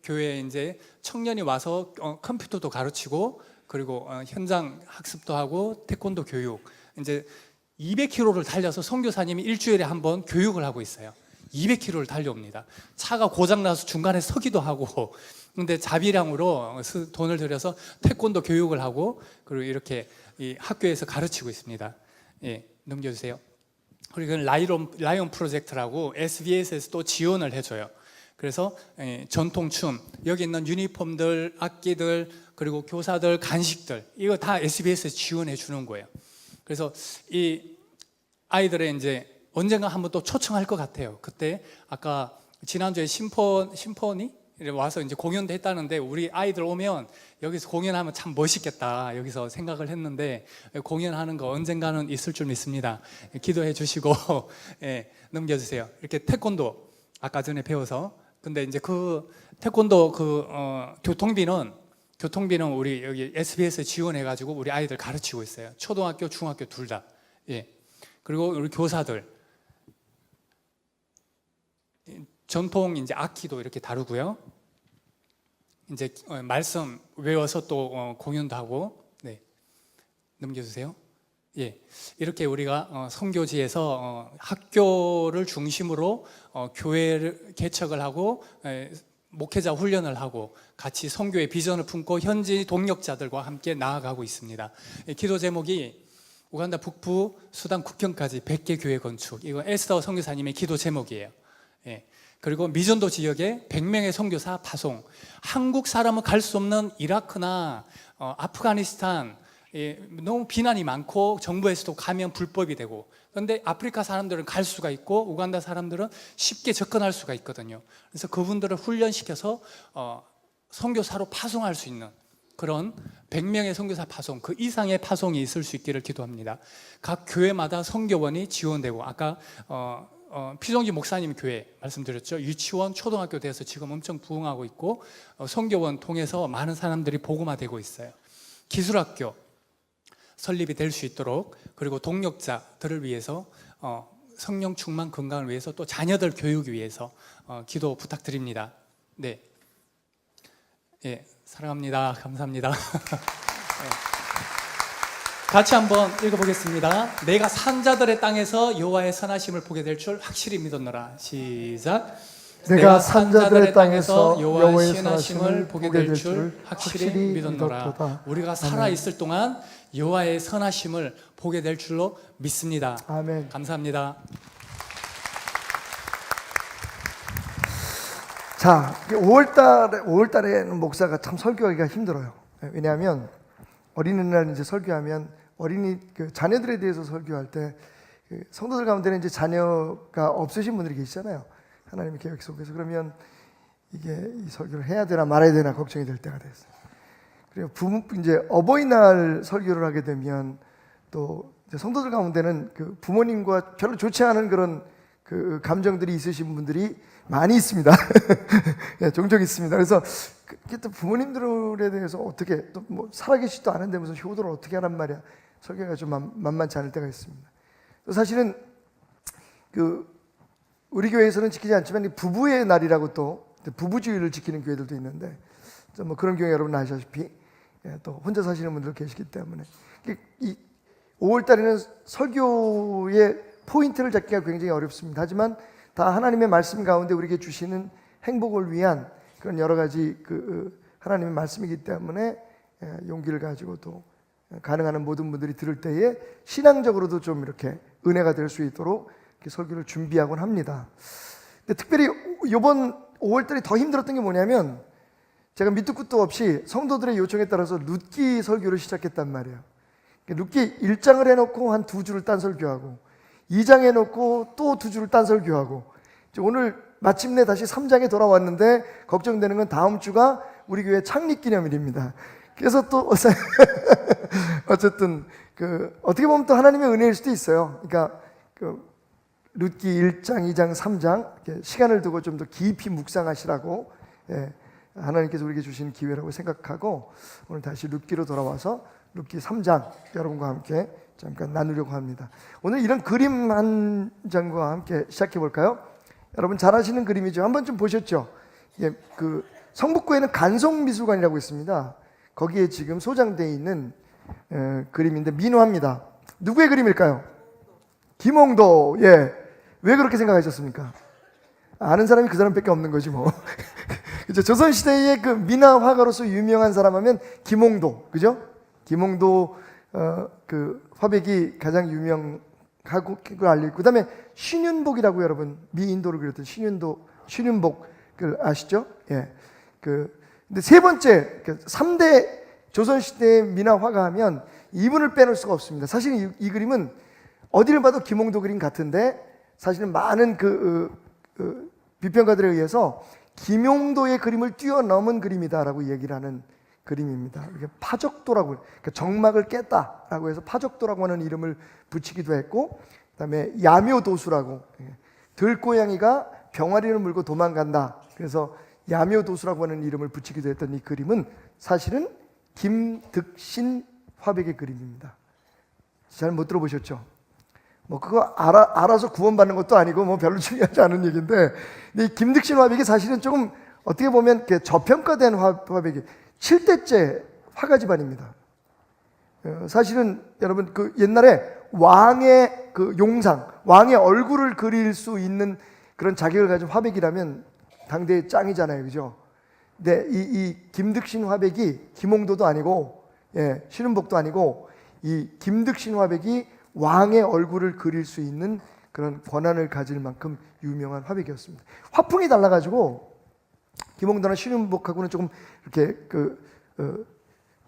교회에 이제 청년이 와서 컴퓨터도 가르치고 그리고 현장 학습도 하고 태권도 교육 이제 200km를 달려서 선교사님이 일주일에 한 번 교육을 하고 있어요. 200km를 달려옵니다. 차가 고장나서 중간에 서기도 하고 근데 자비량으로 돈을 들여서 태권도 교육을 하고 그리고 이렇게 이 학교에서 가르치고 있습니다. 예, 넘겨주세요. 그리고 라이온 프로젝트라고 SBS에서 또 지원을 해줘요. 그래서 전통춤, 여기 있는 유니폼들, 악기들, 그리고 교사들, 간식들 이거 다 SBS에서 지원해 주는 거예요. 그래서 이 아이들의 이제 언젠가 한번 또 초청할 것 같아요. 그때 아까 지난주에 심포니 와서 이제 공연도 했다는데 우리 아이들 오면 여기서 공연하면 참 멋있겠다 여기서 생각을 했는데 공연하는 거 언젠가는 있을 줄 믿습니다. 기도해 주시고 예, 넘겨주세요. 이렇게 태권도 아까 전에 배워서 근데 이제 그 태권도 교통비는 우리 여기 SBS 지원해 가지고 우리 아이들 가르치고 있어요. 초등학교, 중학교 둘 다. 예. 그리고 우리 교사들 전통 이제 악기도 이렇게 다루고요. 이제 말씀 외워서 또 공연도 하고. 네. 넘겨주세요. 예. 이렇게 우리가 선교지에서 학교를 중심으로 교회를 개척을 하고 목회자 훈련을 하고 같이 선교의 비전을 품고 현지 동력자들과 함께 나아가고 있습니다. 기도 제목이 우간다 북부 수단 국경까지 100개 교회 건축. 이거 에스더 선교사님의 기도 제목이에요. 예. 그리고 미전도 지역에 100명의 선교사 파송. 한국 사람은 갈 수 없는 이라크나 아프가니스탄 너무 비난이 많고 정부에서도 가면 불법이 되고 그런데 아프리카 사람들은 갈 수가 있고 우간다 사람들은 쉽게 접근할 수가 있거든요. 그래서 그분들을 훈련시켜서 선교사로 파송할 수 있는 그런 100명의 선교사 파송 그 이상의 파송이 있을 수 있기를 기도합니다. 각 교회마다 선교원이 지원되고 아까 피종지 목사님 교회 말씀드렸죠. 유치원, 초등학교 돼서 지금 엄청 부흥하고 있고 선교원 통해서 많은 사람들이 복음화되고 있어요. 기술학교 설립이 될 수 있도록 그리고 동력자들을 위해서 성령 충만 건강을 위해서 또 자녀들 교육을 위해서 기도 부탁드립니다. 네, 예, 사랑합니다. 감사합니다. 네. 같이 한번 읽어보겠습니다. 내가 산자들의 땅에서 여호와의 선하심을 보게 될 줄 확실히 믿었노라. 시작. 내가 산자들의 땅에서 여호와의 선하심을 보게 될 줄 확실히 믿었노라. 믿었도다. 우리가 살아 있을 동안 여호와의 선하심을 보게 될 줄로 믿습니다. 아멘. 감사합니다. 자, 5월달에는 목사가 참 설교하기가 힘들어요. 왜냐하면 어린이날 이제 설교하면 어린이 자녀들에 대해서 설교할 때 성도들 가운데는 이제 자녀가 없으신 분들이 계시잖아요. 하나님의 계획 속에서. 그러면 이게 이 설교를 해야 되나 말아야 되나 걱정이 될 때가 됐어요. 그리고 이제 어버이날 설교를 하게 되면 또 이제 성도들 가운데는 그 부모님과 별로 좋지 않은 그런 그 감정들이 있으신 분들이 많이 있습니다. 예, 종종 있습니다. 그래서 또 부모님들에 대해서 어떻게 또 뭐 살아계시지도 않은데 무슨 효도를 어떻게 하란 말이야. 설교가 좀 만만치 않을 때가 있습니다. 사실은 우리 교회에서는 지키지 않지만 부부의 날이라고 또 부부주의를 지키는 교회들도 있는데 뭐 그런 경우 여러분 아시다시피 또 혼자 사시는 분들 계시기 때문에 이 5월달에는 설교의 포인트를 잡기가 굉장히 어렵습니다. 하지만 다 하나님의 말씀 가운데 우리에게 주시는 행복을 위한 그런 여러 가지 하나님의 말씀이기 때문에 용기를 가지고 또 가능한 모든 분들이 들을 때에 신앙적으로도 좀 이렇게 은혜가 될 수 있도록 이렇게 설교를 준비하곤 합니다. 근데 특별히 이번 5월달이 더 힘들었던 게 뭐냐면 제가 밑도 끝도 없이 성도들의 요청에 따라서 룻기 설교를 시작했단 말이에요. 룻기 1장을 해놓고 한 2주를 딴 설교하고 2장 해놓고 또 2주를 딴 설교하고 오늘 마침내 다시 3장에 돌아왔는데 걱정되는 건 다음 주가 우리 교회 창립기념일입니다. 그래서 또 어쨌든 어떻게 보면 또 하나님의 은혜일 수도 있어요. 그러니까 룻기 1장, 2장, 3장 이렇게 시간을 두고 좀 더 깊이 묵상하시라고 하나님께서 우리에게 주신 기회라고 생각하고 오늘 다시 룻기로 돌아와서 룻기 3장 여러분과 함께 잠깐 나누려고 합니다. 오늘 이런 그림 한 장과 함께 시작해 볼까요? 여러분 잘 아시는 그림이죠. 한번 좀 보셨죠? 성북구에는 간송미술관이라고 있습니다. 거기에 지금 소장되어 있는 그림인데 민화입니다. 누구의 그림일까요? 김홍도. 예. 왜 그렇게 생각하셨습니까? 아는 사람이 그 사람밖에 없는 거지 뭐. 그죠? 조선시대의 그 민화 화가로서 유명한 사람 하면 김홍도. 그죠? 김홍도 그 화백이 가장 유명하고 그걸 알려있고 그다음에 신윤복이라고 여러분 미인도를 그렸던 신윤복 그 아시죠? 예. 근데 세 번째 3대 조선시대의 민화 화가 하면 이분을 빼놓을 수가 없습니다. 사실 이 그림은 어디를 봐도 김홍도 그림 같은데 사실은 많은 비평가들에 의해서 김홍도의 그림을 뛰어넘은 그림이다라고 얘기를 하는 그림입니다. 이게 파적도라고, 그러니까 정막을 깼다라고 해서 파적도라고 하는 이름을 붙이기도 했고, 그다음에 야묘도수라고, 들고양이가 병아리를 물고 도망간다. 그래서 야묘도수라고 하는 이름을 붙이기도 했던 이 그림은 사실은 김득신 화백의 그림입니다. 잘 못 들어보셨죠? 뭐 그거 알아서 구원받는 것도 아니고 뭐 별로 중요하지 않은 얘기인데, 근데 이 김득신 화백이 사실은 조금 어떻게 보면 저평가된 화백이 7대째 화가 집안입니다. 사실은 여러분 옛날에 왕의 용상, 왕의 얼굴을 그릴 수 있는 그런 자격을 가진 화백이라면 당대의 짱이잖아요, 그죠? 근데 이 김득신 화백이 김홍도도 아니고, 신은복도 아니고 이 김득신 화백이 왕의 얼굴을 그릴 수 있는 그런 권한을 가질 만큼 유명한 화백이었습니다. 화풍이 달라가지고 김홍도나 신은복하고는 조금 이렇게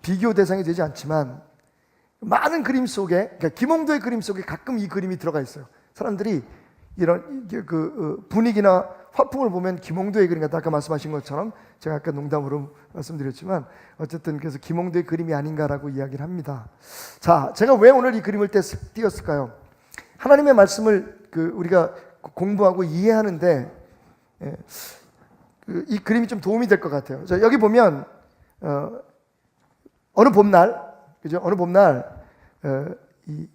비교 대상이 되지 않지만 많은 그림 속에, 그러니까 김홍도의 그림 속에 가끔 이 그림이 들어가 있어요. 사람들이 이런 분위기나 화풍을 보면 김홍도의 그림 같다. 아까 말씀하신 것처럼 제가 아까 농담으로 말씀드렸지만 어쨌든 그래서 김홍도의 그림이 아닌가라고 이야기를 합니다. 자, 제가 왜 오늘 이 그림을 띄웠을까요? 하나님의 말씀을 우리가 공부하고 이해하는데 이 그림이 좀 도움이 될 것 같아요. 자, 여기 보면 어느 봄날, 그죠? 어느 봄날 이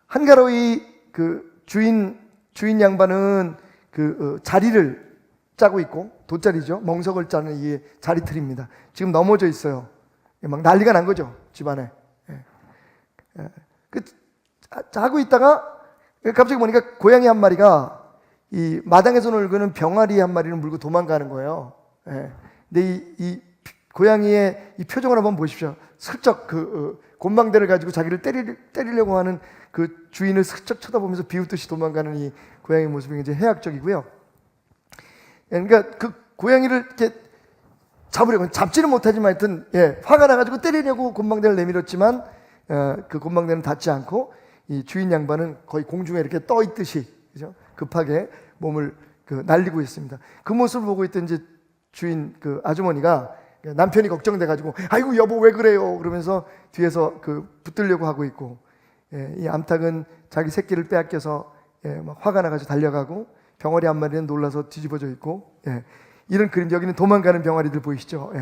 한가로이 주인 양반은 자리를 짜고 있고, 돗자리죠. 멍석을 짜는 이 자리틀입니다. 지금 넘어져 있어요. 막 난리가 난 거죠, 집안에. 자고 있다가 갑자기 보니까 고양이 한 마리가 이 마당에서 놀고는 병아리 한 마리를 물고 도망가는 거예요. 예. 근데 이 고양이의 이 표정을 한번 보십시오. 슬쩍 곤방대를 가지고 자기를 때리려고 하는 그 주인을 슬쩍 쳐다보면서 비웃듯이 도망가는 이 고양이 모습이 굉장히 해학적이고요. 그러니까 그 고양이를 이렇게 잡으려고 잡지는 못하지만 하여튼 화가 나가지고 때리려고 곤방대를 내밀었지만 그 곤방대는 닿지 않고 이 주인 양반은 거의 공중에 이렇게 떠 있듯이, 그죠? 급하게 몸을 날리고 있습니다. 그 모습을 보고 있던 이제 주인 그 아주머니가 남편이 걱정돼 가지고 아이고 여보 왜 그래요? 그러면서 뒤에서 붙들려고 하고 있고, 이 암탉은 자기 새끼를 빼앗겨서 막 화가 나가지고 달려가고, 병아리 한 마리는 놀라서 뒤집어져 있고, 이런 그림. 여기는 도망가는 병아리들 보이시죠?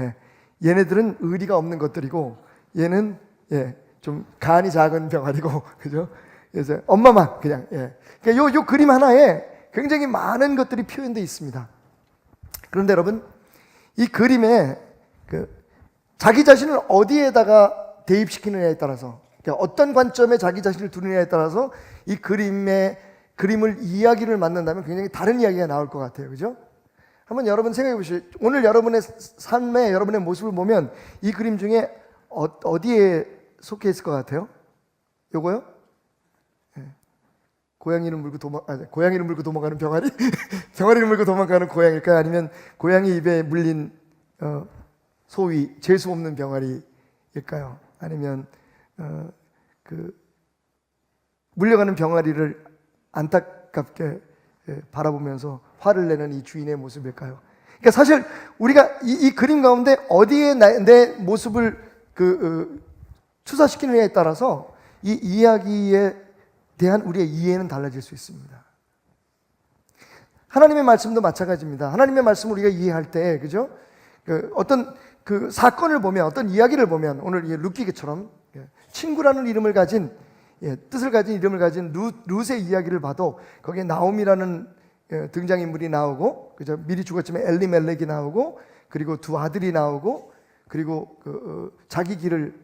얘네들은 의리가 없는 것들이고, 얘는 좀 간이 작은 병아리고, 그죠? 그래서 엄마만 그냥. 그러니까 요 그림 하나에 굉장히 많은 것들이 표현되어 있습니다. 그런데 여러분, 이 그림에 자기 자신을 어디에다가 대입시키느냐에 따라서, 그러니까 어떤 관점에 자기 자신을 두느냐에 따라서 이 그림을 이야기를 만든다면 굉장히 다른 이야기가 나올 것 같아요. 그죠? 한번 여러분 생각해 보시죠. 오늘 여러분의 삶에 여러분의 모습을 보면 이 그림 중에 어디에 속해 있을 것 같아요? 요거요? 고양이를 물고 도망가는 병아리? 병아리를 물고 도망가는 고양이일까요? 아니면 고양이 입에 물린 소위 재수 없는 병아리일까요? 아니면 물려가는 병아리를 안타깝게 바라보면서 화를 내는 이 주인의 모습일까요? 그러니까 사실 우리가 이 그림 가운데 어디에 내 모습을 투사시키느냐에 따라서 이 이야기에 대한 우리의 이해는 달라질 수 있습니다. 하나님의 말씀도 마찬가지입니다. 하나님의 말씀을 우리가 이해할 때, 그죠? 어떤 사건을 보면, 어떤 이야기를 보면, 오늘 이 룻기처럼 친구라는 이름을 가진, 뜻을 가진 이름을 가진 룻의 이야기를 봐도 거기에 나옴이라는 등장인물이 나오고, 그죠? 미리 죽었지만 엘리멜렉이 나오고, 그리고 두 아들이 나오고, 그리고 자기 길을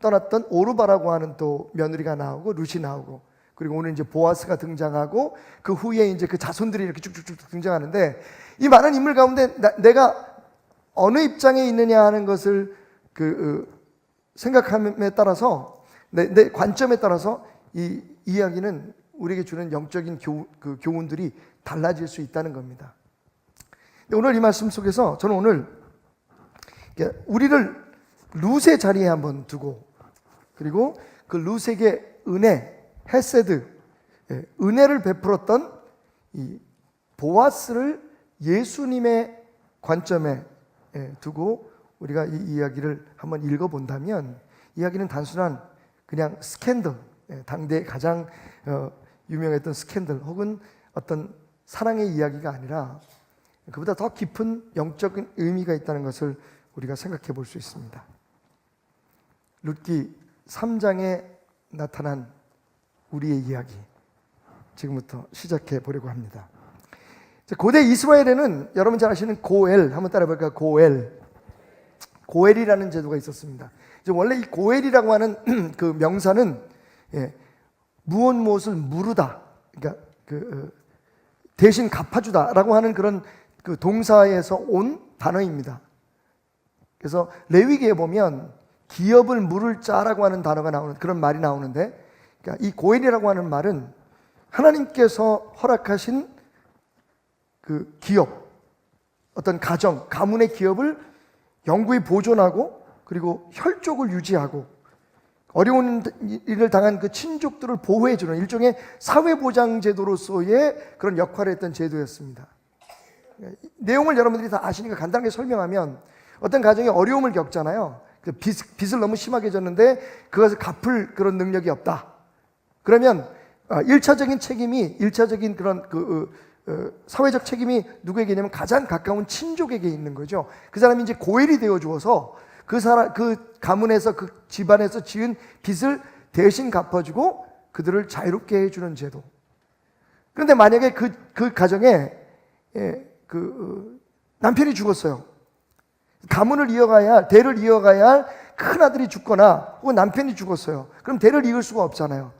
떠났던 오르바라고 하는 또 며느리가 나오고, 룻이 나오고, 그리고 오늘 이제 보아스가 등장하고, 그 후에 이제 그 자손들이 이렇게 쭉쭉쭉 등장하는데, 이 많은 인물 가운데 내가 어느 입장에 있느냐 하는 것을 생각함에 따라서, 내 관점에 따라서 이 이야기는 우리에게 주는 영적인 교훈들이 달라질 수 있다는 겁니다. 오늘 이 말씀 속에서 저는 오늘 우리를 룻의 자리에 한번 두고, 그리고 그 룻에게 헤세드, 은혜를 베풀었던 이 보아스를 예수님의 관점에 두고 우리가 이 이야기를 한번 읽어본다면, 이야기는 단순한 그냥 스캔들, 당대 가장 유명했던 스캔들 혹은 어떤 사랑의 이야기가 아니라 그보다 더 깊은 영적인 의미가 있다는 것을 우리가 생각해 볼 수 있습니다. 룻기 3장에 나타난 우리의 이야기, 지금부터 시작해 보려고 합니다. 고대 이스라엘에는 여러분 잘 아시는 고엘, 한번 따라 볼까요? 고엘이라는 제도가 있었습니다. 원래 이 고엘이라고 하는 그 명사는 무엇을 무르다, 그러니까 대신 갚아주다라고 하는 그런 그 동사에서 온 단어입니다. 그래서 레위기에 보면 기업을 물을 자라고 하는 단어가 나오는, 그런 말이 나오는데, 그러니까 이 고엘이라고 하는 말은 하나님께서 허락하신 그 기업, 어떤 가문의 기업을 영구히 보존하고, 그리고 혈족을 유지하고, 어려운 일을 당한 그 친족들을 보호해주는 일종의 사회보장제도로서의 그런 역할을 했던 제도였습니다. 내용을 여러분들이 다 아시니까 간단하게 설명하면, 어떤 가정이 어려움을 겪잖아요. 빚을 너무 심하게 졌는데 그것을 갚을 그런 능력이 없다. 그러면 1차적인 그런 사회적 책임이 누구에게 있냐면 가장 가까운 친족에게 있는 거죠. 그 사람이 이제 고엘이 되어 주어서 그 가문에서, 그 집안에서 지은 빚을 대신 갚아주고 그들을 자유롭게 해주는 제도. 그런데 만약에 그 가정에 남편이 죽었어요. 가문을 이어가야 할, 대를 이어가야 할 큰 아들이 죽거나 혹은 남편이 죽었어요. 그럼 대를 이을 수가 없잖아요.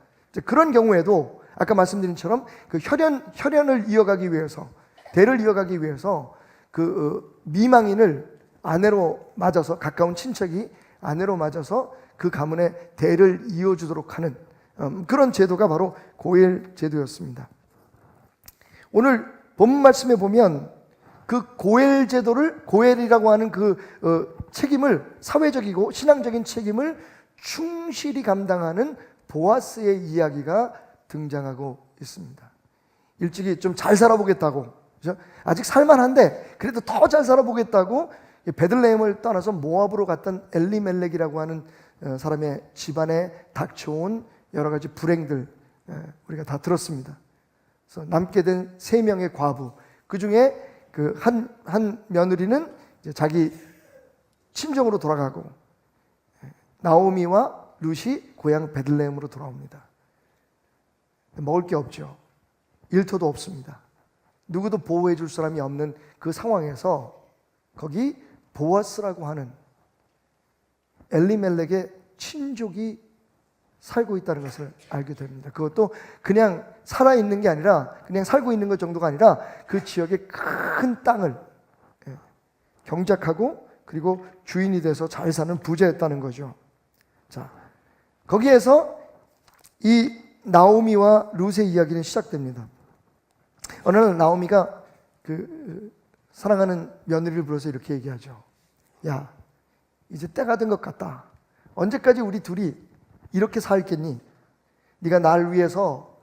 그런 경우에도 아까 말씀드린 처럼 그 혈연을 이어가기 위해서, 대를 이어가기 위해서 그 미망인을 아내로 맞아서, 가까운 친척이 아내로 맞아서 그 가문의 대를 이어주도록 하는 그런 제도가 바로 고엘 제도였습니다. 오늘 본문 말씀에 보면 그 고엘 제도를, 고엘이라고 하는 그 책임을, 사회적이고 신앙적인 책임을 충실히 감당하는 보아스의 이야기가 등장하고 있습니다. 일찍이 좀 잘 살아보겠다고, 그죠? 아직 살만한데 그래도 더 잘 살아보겠다고 베들레헴을 떠나서 모압으로 갔던 엘리멜렉이라고 하는 사람의 집안에 닥쳐온 여러 가지 불행들, 우리가 다 들었습니다. 그래서 남게 된 3명의 과부, 그 중에 그 한 며느리는 이제 자기 친정으로 돌아가고, 나오미와 룻이 고향 베들레헴으로 돌아옵니다. 먹을 게 없죠. 일터도 없습니다. 누구도 보호해 줄 사람이 없는 그 상황에서 거기 보아스라고 하는 엘리멜렉의 친족이 살고 있다는 것을 알게 됩니다. 그것도 그냥 살아있는 게 아니라, 그냥 살고 있는 것 정도가 아니라 그 지역의 큰 땅을 경작하고 그리고 주인이 돼서 잘 사는 부자였다는 거죠. 자, 거기에서 이 나오미와 룻의 이야기는 시작됩니다. 어느 날 나오미가 그 사랑하는 며느리를 불러서 이렇게 얘기하죠. 야, 이제 때가 된 것 같다. 언제까지 우리 둘이 이렇게 살겠니? 네가 날 위해서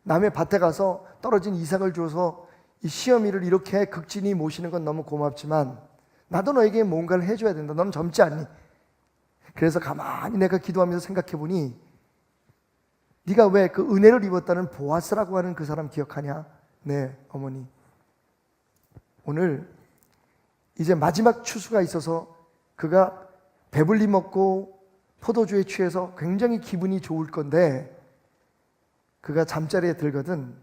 남의 밭에 가서 떨어진 이삭을 줘서 이 시어미를 이렇게 극진히 모시는 건 너무 고맙지만 나도 너에게 뭔가를 해줘야 된다. 너는 젊지 않니? 그래서 가만히 내가 기도하면서 생각해 보니 네가 왜 그 은혜를 입었다는 보아스라고 하는 그 사람 기억하냐? 네, 어머니. 오늘 이제 마지막 추수가 있어서 그가 배불리 먹고 포도주에 취해서 굉장히 기분이 좋을 건데 그가 잠자리에 들거든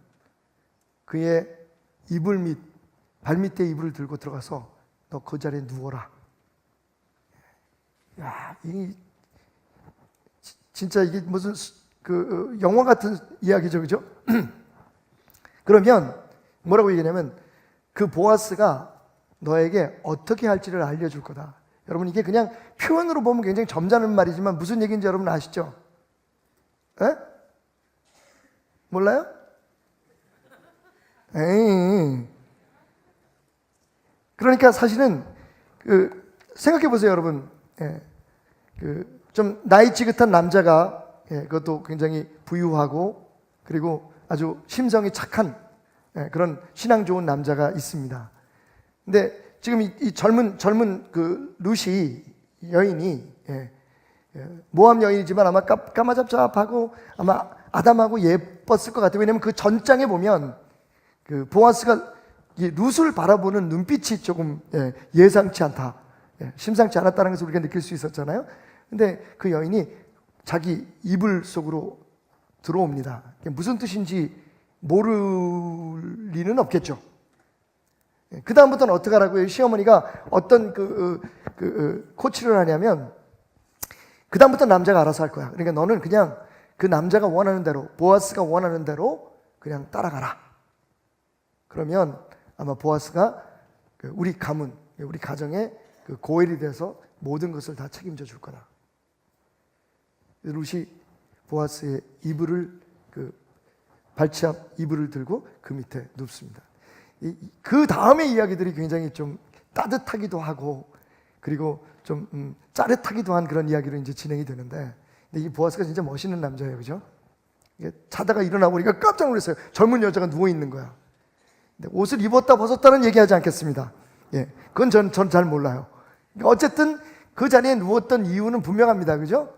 그의 이불 밑, 발밑에 이불을 들고 들어가서 너 그 자리에 누워라. 야, 진짜 이게 무슨 그 영화 같은 이야기죠, 그죠? 그러면 뭐라고 얘기하냐면 그 보아스가 너에게 어떻게 할지를 알려줄 거다. 여러분, 이게 그냥 표현으로 보면 굉장히 점잖은 말이지만 무슨 얘기인지 여러분 아시죠? 에? 몰라요? 에이. 그러니까 사실은 생각해 보세요, 여러분. 좀 나이 지긋한 남자가 그것도 굉장히 부유하고 그리고 아주 심성이 착한 그런 신앙 좋은 남자가 있습니다. 근데 지금 이 젊은 그 룻이 여인이 모함 여인이지만 아마 까마잡잡하고 아마 아담하고 예뻤을 것 같아요. 왜냐하면 그 전장에 보면 그 보아스가 이 룻을 바라보는 눈빛이 조금 예상치 않다, 심상치 않았다는 것을 우리가 느낄 수 있었잖아요. 근데 그 여인이 자기 이불 속으로 들어옵니다. 무슨 뜻인지 모를 리는 없겠죠. 그 다음부터는 어떻게 하라고요? 시어머니가 어떤 코치를 하냐면 그 다음부터 남자가 알아서 할 거야. 그러니까 너는 그냥 그 남자가 원하는 대로, 보아스가 원하는 대로 그냥 따라가라. 그러면 아마 보아스가 우리 가문, 우리 가정의 그 고엘이 돼서 모든 것을 다 책임져 줄 거다. 룻이 보아스의 이불을 발치 앞 이불을 들고 그 밑에 눕습니다. 그 다음의 이야기들이 굉장히 좀 따뜻하기도 하고 그리고 좀 짜릿하기도 한 그런 이야기로 이제 진행이 되는데, 근데 이 보아스가 진짜 멋있는 남자예요, 그죠? 자다가 일어나 보니까 깜짝 놀랐어요. 젊은 여자가 누워 있는 거야. 근데 옷을 입었다 벗었다는 얘기하지 않겠습니다. 그건 전 잘 몰라요. 어쨌든 그 자리에 누웠던 이유는 분명합니다, 그죠?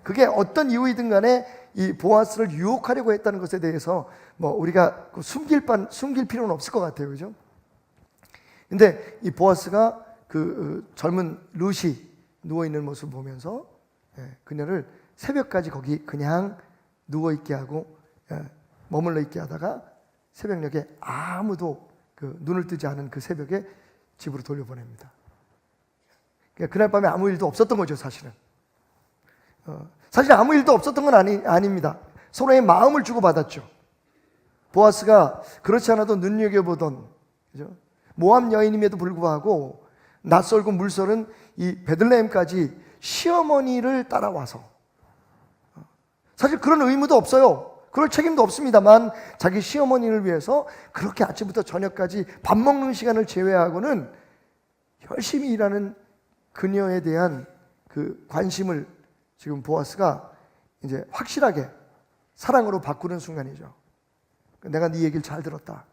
그게 어떤 이유이든 간에 이 보아스를 유혹하려고 했다는 것에 대해서 뭐 우리가 숨길 필요는 없을 것 같아요, 그죠? 근데 이 보아스가 그 젊은 룻이 누워 있는 모습을 보면서 그녀를 새벽까지 거기 그냥 누워 있게 하고 머물러 있게 하다가 새벽녘에 아무도 눈을 뜨지 않은 그 새벽에 집으로 돌려보냅니다. 그러니까 그날 밤에 아무 일도 없었던 거죠, 사실은. 사실 아무 일도 없었던 건 아닙니다. 서로의 마음을 주고받았죠. 보아스가 그렇지 않아도 눈여겨보던, 그죠? 모압 여인임에도 불구하고 낯설고 물설은 이 베들레헴까지 시어머니를 따라와서, 사실 그런 의무도 없어요. 그럴 책임도 없습니다만 자기 시어머니를 위해서 그렇게 아침부터 저녁까지 밥 먹는 시간을 제외하고는 열심히 일하는 그녀에 대한 그 관심을 지금 보아스가 이제 확실하게 사랑으로 바꾸는 순간이죠. 내가 네 얘기를 잘 들었다.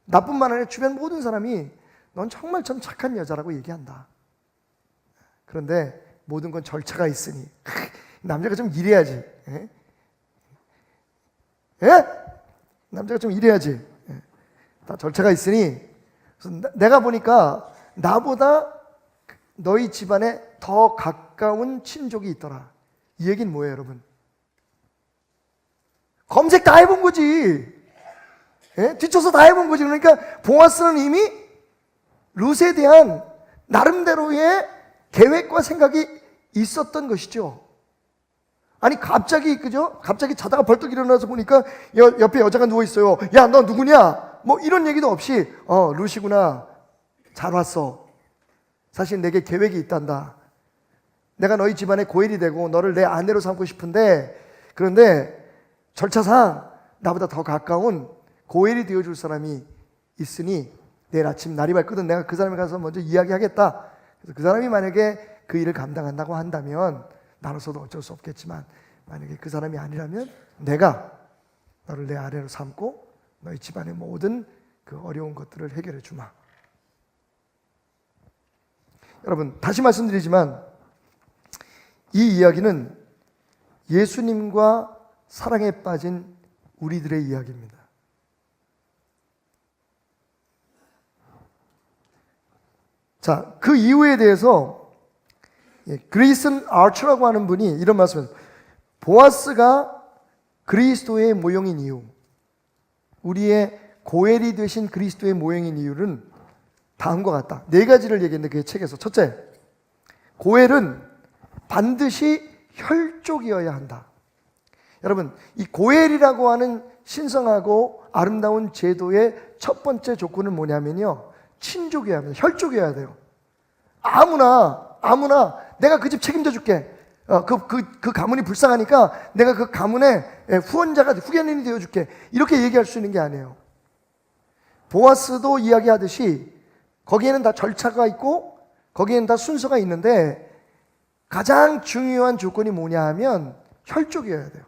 나뿐만 아니라 주변 모든 사람이 넌 정말 참 착한 여자라고 얘기한다. 그런데 모든 건 절차가 있으니 남자가 좀 이래야지. 예? 예? 남자가 좀 이래야지. 예. 다 절차가 있으니, 그래서 내가 보니까 나보다 너희 집안에 더 가까운 친족이 있더라. 이 얘기는 뭐예요, 여러분? 검색 다 해본 거지. 예? 뒤쳐서 다 해본 거지. 그러니까 보아스는 이미 룻에 대한 나름대로의 계획과 생각이 있었던 것이죠. 아니 갑자기, 그죠? 갑자기 자다가 벌떡 일어나서 보니까 옆에 여자가 누워있어요. 야, 너 누구냐? 뭐 이런 얘기도 없이 룻이구나, 잘 왔어. 사실 내게 계획이 있단다. 내가 너희 집안의 고엘이 되고 너를 내 아내로 삼고 싶은데, 그런데 절차상 나보다 더 가까운 고엘이 되어줄 사람이 있으니 내일 아침 날이 밝거든 내가 그 사람에 가서 먼저 이야기하겠다. 그래서 그 사람이 만약에 그 일을 감당한다고 한다면 나로서도 어쩔 수 없겠지만, 만약에 그 사람이 아니라면 내가 너를 내 아내로 삼고 너희 집안의 모든 그 어려운 것들을 해결해 주마. 여러분, 다시 말씀드리지만 이 이야기는 예수님과 사랑에 빠진 우리들의 이야기입니다. 자, 그 이유에 대해서 그레이슨 아처라고 하는 분이 이런 말씀을 해요. 보아스가 그리스도의 모형인 이유, 우리의 고엘이 되신 그리스도의 모형인 이유는 다음과 같다. 4가지를 얘기했는데 그 책에서, 첫째, 고엘은 반드시 혈족이어야 한다. 여러분, 이 고엘이라고 하는 신성하고 아름다운 제도의 첫 번째 조건은 뭐냐면요, 친족이어야 합니다. 혈족이어야 돼요. 아무나 내가 그 집 책임져 줄게. 그 가문이 불쌍하니까 내가 그 가문의 후원자가, 후견인이 되어 줄게. 이렇게 얘기할 수 있는 게 아니에요. 보아스도 이야기하듯이 거기에는 다 절차가 있고 거기에는 다 순서가 있는데 가장 중요한 조건이 뭐냐 하면 혈족이어야 돼요.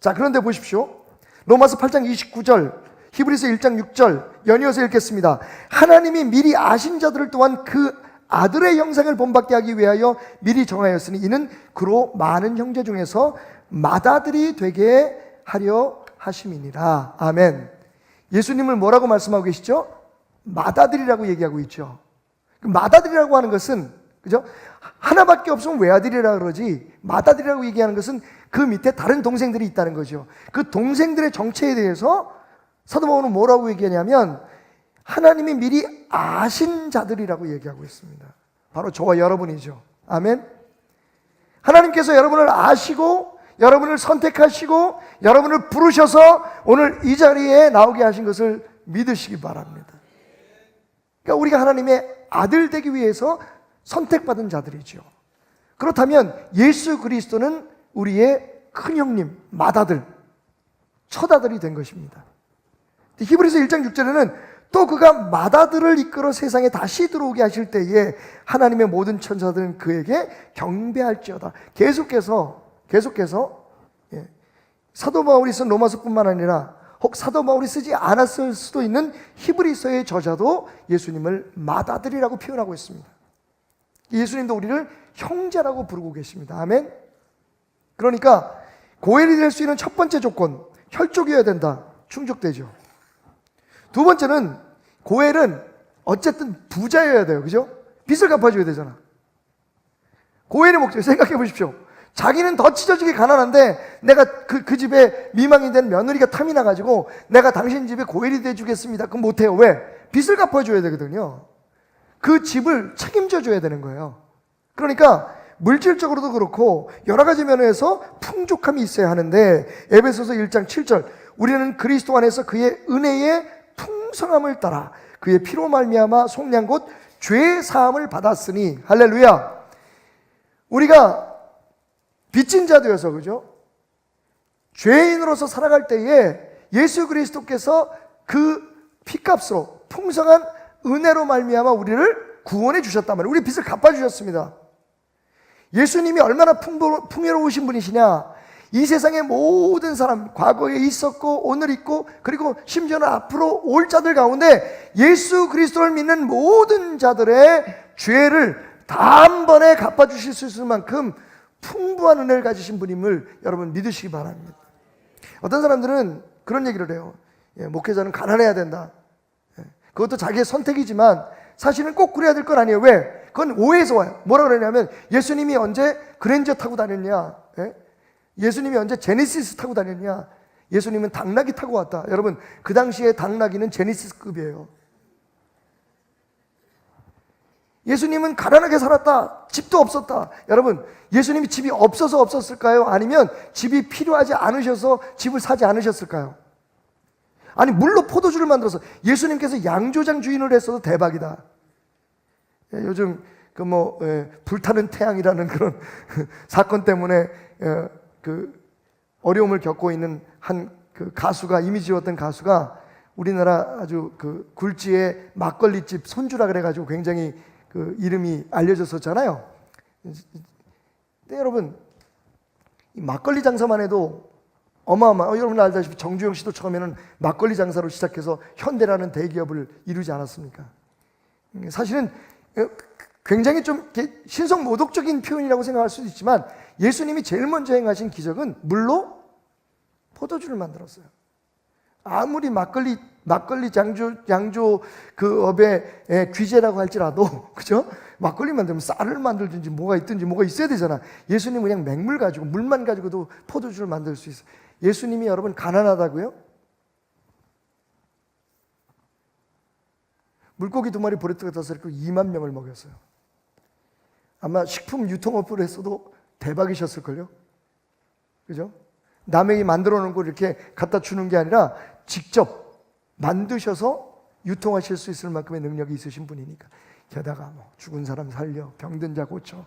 자, 그런데 보십시오. 로마서 8장 29절, 히브리서 1장 6절 연이어서 읽겠습니다. 하나님이 미리 아신 자들을 또한 그 아들의 형상을 본받게 하기 위하여 미리 정하였으니 이는 그로 많은 형제 중에서 맏아들이 되게 하려 하심이니라. 아멘. 예수님을 뭐라고 말씀하고 계시죠? 맏아들이라고 얘기하고 있죠. 그 맏아들이라고 하는 것은, 그죠? 하나밖에 없으면 외아들이라 그러지, 맏아들이라고 얘기하는 것은 그 밑에 다른 동생들이 있다는 거죠. 그 동생들의 정체에 대해서 사도 바울은 뭐라고 얘기하냐면 하나님이 미리 아신 자들이라고 얘기하고 있습니다. 바로 저와 여러분이죠. 아멘. 하나님께서 여러분을 아시고 여러분을 선택하시고 여러분을 부르셔서 오늘 이 자리에 나오게 하신 것을 믿으시기 바랍니다. 그러니까 우리가 하나님의 아들 되기 위해서 선택받은 자들이죠. 그렇다면 예수 그리스도는 우리의 큰형님, 맏아들, 첫아들이 된 것입니다. 히브리서 1장 6절에는 또 그가 맏아들을 이끌어 세상에 다시 들어오게 하실 때에 하나님의 모든 천사들은 그에게 경배할지어다. 계속해서 사도 바울이 쓴 로마서뿐만 아니라 혹 사도 바울이 쓰지 않았을 수도 있는 히브리서의 저자도 예수님을 맏아들이라고 표현하고 있습니다. 예수님도 우리를 형제라고 부르고 계십니다. 아멘. 그러니까 고엘이 될 수 있는 첫 번째 조건, 혈족이어야 된다. 충족되죠. 두 번째는 고엘은 어쨌든 부자여야 돼요. 그죠? 빚을 갚아줘야 되잖아. 고엘의 목적, 생각해 보십시오. 자기는 더 찢어지게 가난한데 내가 그 집에 미망이 된 며느리가 탐이 나가지고 내가 당신 집에 고엘이 돼주겠습니다. 그럼 못해요. 왜? 빚을 갚아줘야 되거든요. 그 집을 책임져 줘야 되는 거예요. 그러니까 물질적으로도 그렇고 여러 가지 면에서 풍족함이 있어야 하는데, 에베소서 1장 7절, 우리는 그리스도 안에서 그의 은혜의 풍성함을 따라 그의 피로 말미암아 속량 곧 죄 사함을 받았으니, 할렐루야. 우리가 빚진 자 되어서, 그죠? 죄인으로서 살아갈 때에 예수 그리스도께서 그 피값으로 풍성한 은혜로 말미암아 우리를 구원해 주셨단 말이에요. 우리 빚을 갚아 주셨습니다. 예수님이 얼마나 풍요로우신 분이시냐. 이 세상의 모든 사람, 과거에 있었고 오늘 있고 그리고 심지어는 앞으로 올 자들 가운데 예수 그리스도를 믿는 모든 자들의 죄를 단번에 갚아주실 수 있을 만큼 풍부한 은혜를 가지신 분임을 여러분 믿으시기 바랍니다. 어떤 사람들은 그런 얘기를 해요. 목회자는 가난해야 된다. 그것도 자기의 선택이지만 사실은 꼭 그래야 될 건 아니에요. 왜? 그건 오해에서 와요. 뭐라 그러냐면 예수님이 언제 그랜저 타고 다녔냐? 예수님이 언제 제네시스 타고 다녔냐? 예수님은 당나귀 타고 왔다. 여러분, 그 당시에 당나귀는 제네시스급이에요. 예수님은 가난하게 살았다. 집도 없었다. 여러분, 예수님이 집이 없어서 없었을까요? 아니면 집이 필요하지 않으셔서 집을 사지 않으셨을까요? 아니, 물로 포도주를 만들어서 예수님께서 양조장 주인을 했어도 대박이다. 요즘 불타는 태양이라는 그런 사건 때문에 그 어려움을 겪고 있는 한 그 가수가, 이미지였던 가수가 우리나라 아주 그 굴지의 막걸리집 손주라 그래가지고 굉장히 그 이름이 알려졌었잖아요. 근데 여러분, 이 막걸리 장사만 해도 여러분 알다시피 정주영 씨도 처음에는 막걸리 장사로 시작해서 현대라는 대기업을 이루지 않았습니까? 사실은 굉장히 좀 신성 모독적인 표현이라고 생각할 수도 있지만 예수님이 제일 먼저 행하신 기적은 물로 포도주를 만들었어요. 아무리 막걸리 양조 그 업의 귀재라고 할지라도, 그죠? 막걸리 만들면 쌀을 만들든지 뭐가 있든지 뭐가 있어야 되잖아. 예수님은 그냥 맹물 가지고, 물만 가지고도 포도주를 만들 수 있어요. 예수님이 여러분 가난하다고요? 물고기 2마리 보리떡 5개 2만 명을 먹였어요. 아마 식품 유통업을 했어도 대박이셨을걸요? 그죠? 남에게 만들어 놓은 걸 이렇게 갖다 주는 게 아니라 직접 만드셔서 유통하실 수 있을 만큼의 능력이 있으신 분이니까. 게다가 죽은 사람 살려, 병든 자 고쳐.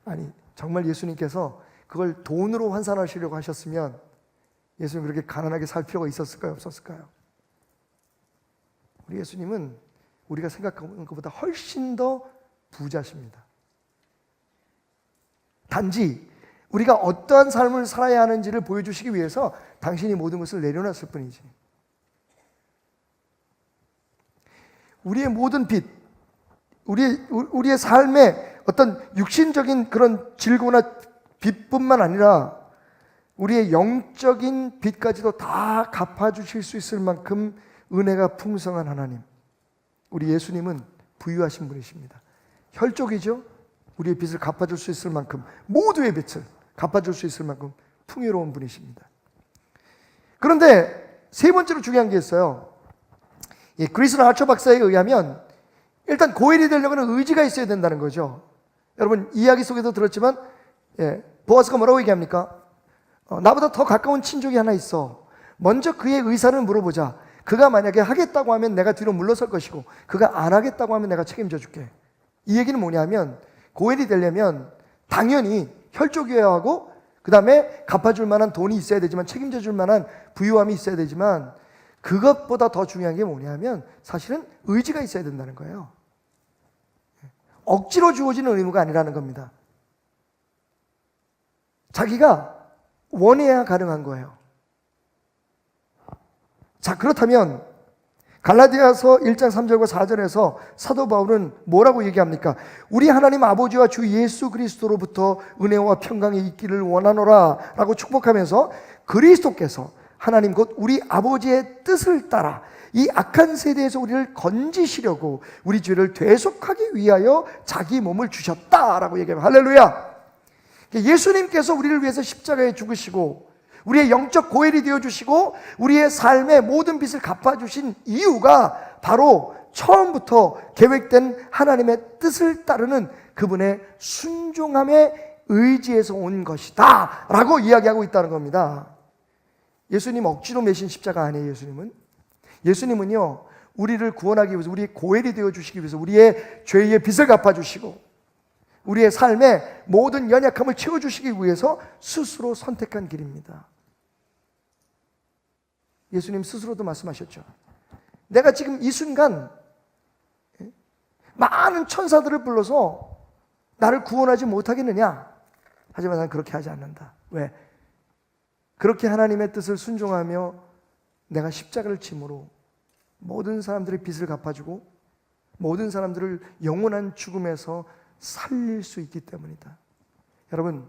아니, 정말 예수님께서 그걸 돈으로 환산하시려고 하셨으면 예수님 그렇게 가난하게 살 필요가 있었을까요? 없었을까요? 우리 예수님은 우리가 생각하는 것보다 훨씬 더 부자십니다. 단지 우리가 어떠한 삶을 살아야 하는지를 보여주시기 위해서 당신이 모든 것을 내려놨을 뿐이지. 우리의 모든 빚, 우리의 삶의 어떤 육신적인 그런 질고나 빚뿐만 아니라 우리의 영적인 빚까지도 다 갚아주실 수 있을 만큼 은혜가 풍성한 하나님, 우리 예수님은 부유하신 분이십니다. 혈족이죠. 우리의 빚을 갚아줄 수 있을 만큼, 모두의 빚을 갚아줄 수 있을 만큼 풍요로운 분이십니다. 그런데 세 번째로 중요한 게 있어요. 그리스나 하처 박사에 의하면 일단 고엘이 되려면 의지가 있어야 된다는 거죠. 여러분, 이야기 속에도 들었지만 보아스가 뭐라고 얘기합니까? 나보다 더 가까운 친족이 하나 있어. 먼저 그의 의사를 물어보자. 그가 만약에 하겠다고 하면 내가 뒤로 물러설 것이고, 그가 안 하겠다고 하면 내가 책임져 줄게. 이 얘기는 뭐냐면, 고엘이 되려면 당연히 혈족이어야 하고, 그 다음에 갚아줄 만한 돈이 있어야 되지만, 책임져 줄 만한 부유함이 있어야 되지만, 그것보다 더 중요한 게 뭐냐면 사실은 의지가 있어야 된다는 거예요. 억지로 주어지는 의무가 아니라는 겁니다. 자기가 원해야 가능한 거예요. 자, 그렇다면 갈라디아서 1장 3절과 4절에서 사도 바울은 뭐라고 얘기합니까? 우리 하나님 아버지와 주 예수 그리스도로부터 은혜와 평강이 있기를 원하노라 라고 축복하면서 그리스도께서 하나님 곧 우리 아버지의 뜻을 따라 이 악한 세대에서 우리를 건지시려고 우리 죄를 대속하기 위하여 자기 몸을 주셨다라고 얘기합니다. 할렐루야. 예수님께서 우리를 위해서 십자가에 죽으시고 우리의 영적 고엘이 되어주시고 우리의 삶의 모든 빚을 갚아주신 이유가 바로 처음부터 계획된 하나님의 뜻을 따르는 그분의 순종함에 의지에서 온 것이다 라고 이야기하고 있다는 겁니다. 예수님 억지로 매신 십자가 아니에요. 예수님은요 우리를 구원하기 위해서, 우리의 고엘이 되어주시기 위해서, 우리의 죄의 빚을 갚아주시고 우리의 삶의 모든 연약함을 채워주시기 위해서 스스로 선택한 길입니다. 예수님 스스로도 말씀하셨죠. 내가 지금 이 순간 많은 천사들을 불러서 나를 구원하지 못하겠느냐? 하지만 나는 그렇게 하지 않는다. 왜? 그렇게 하나님의 뜻을 순종하며 내가 십자가를 짐으로 모든 사람들의 빚을 갚아주고 모든 사람들을 영원한 죽음에서 살릴 수 있기 때문이다. 여러분,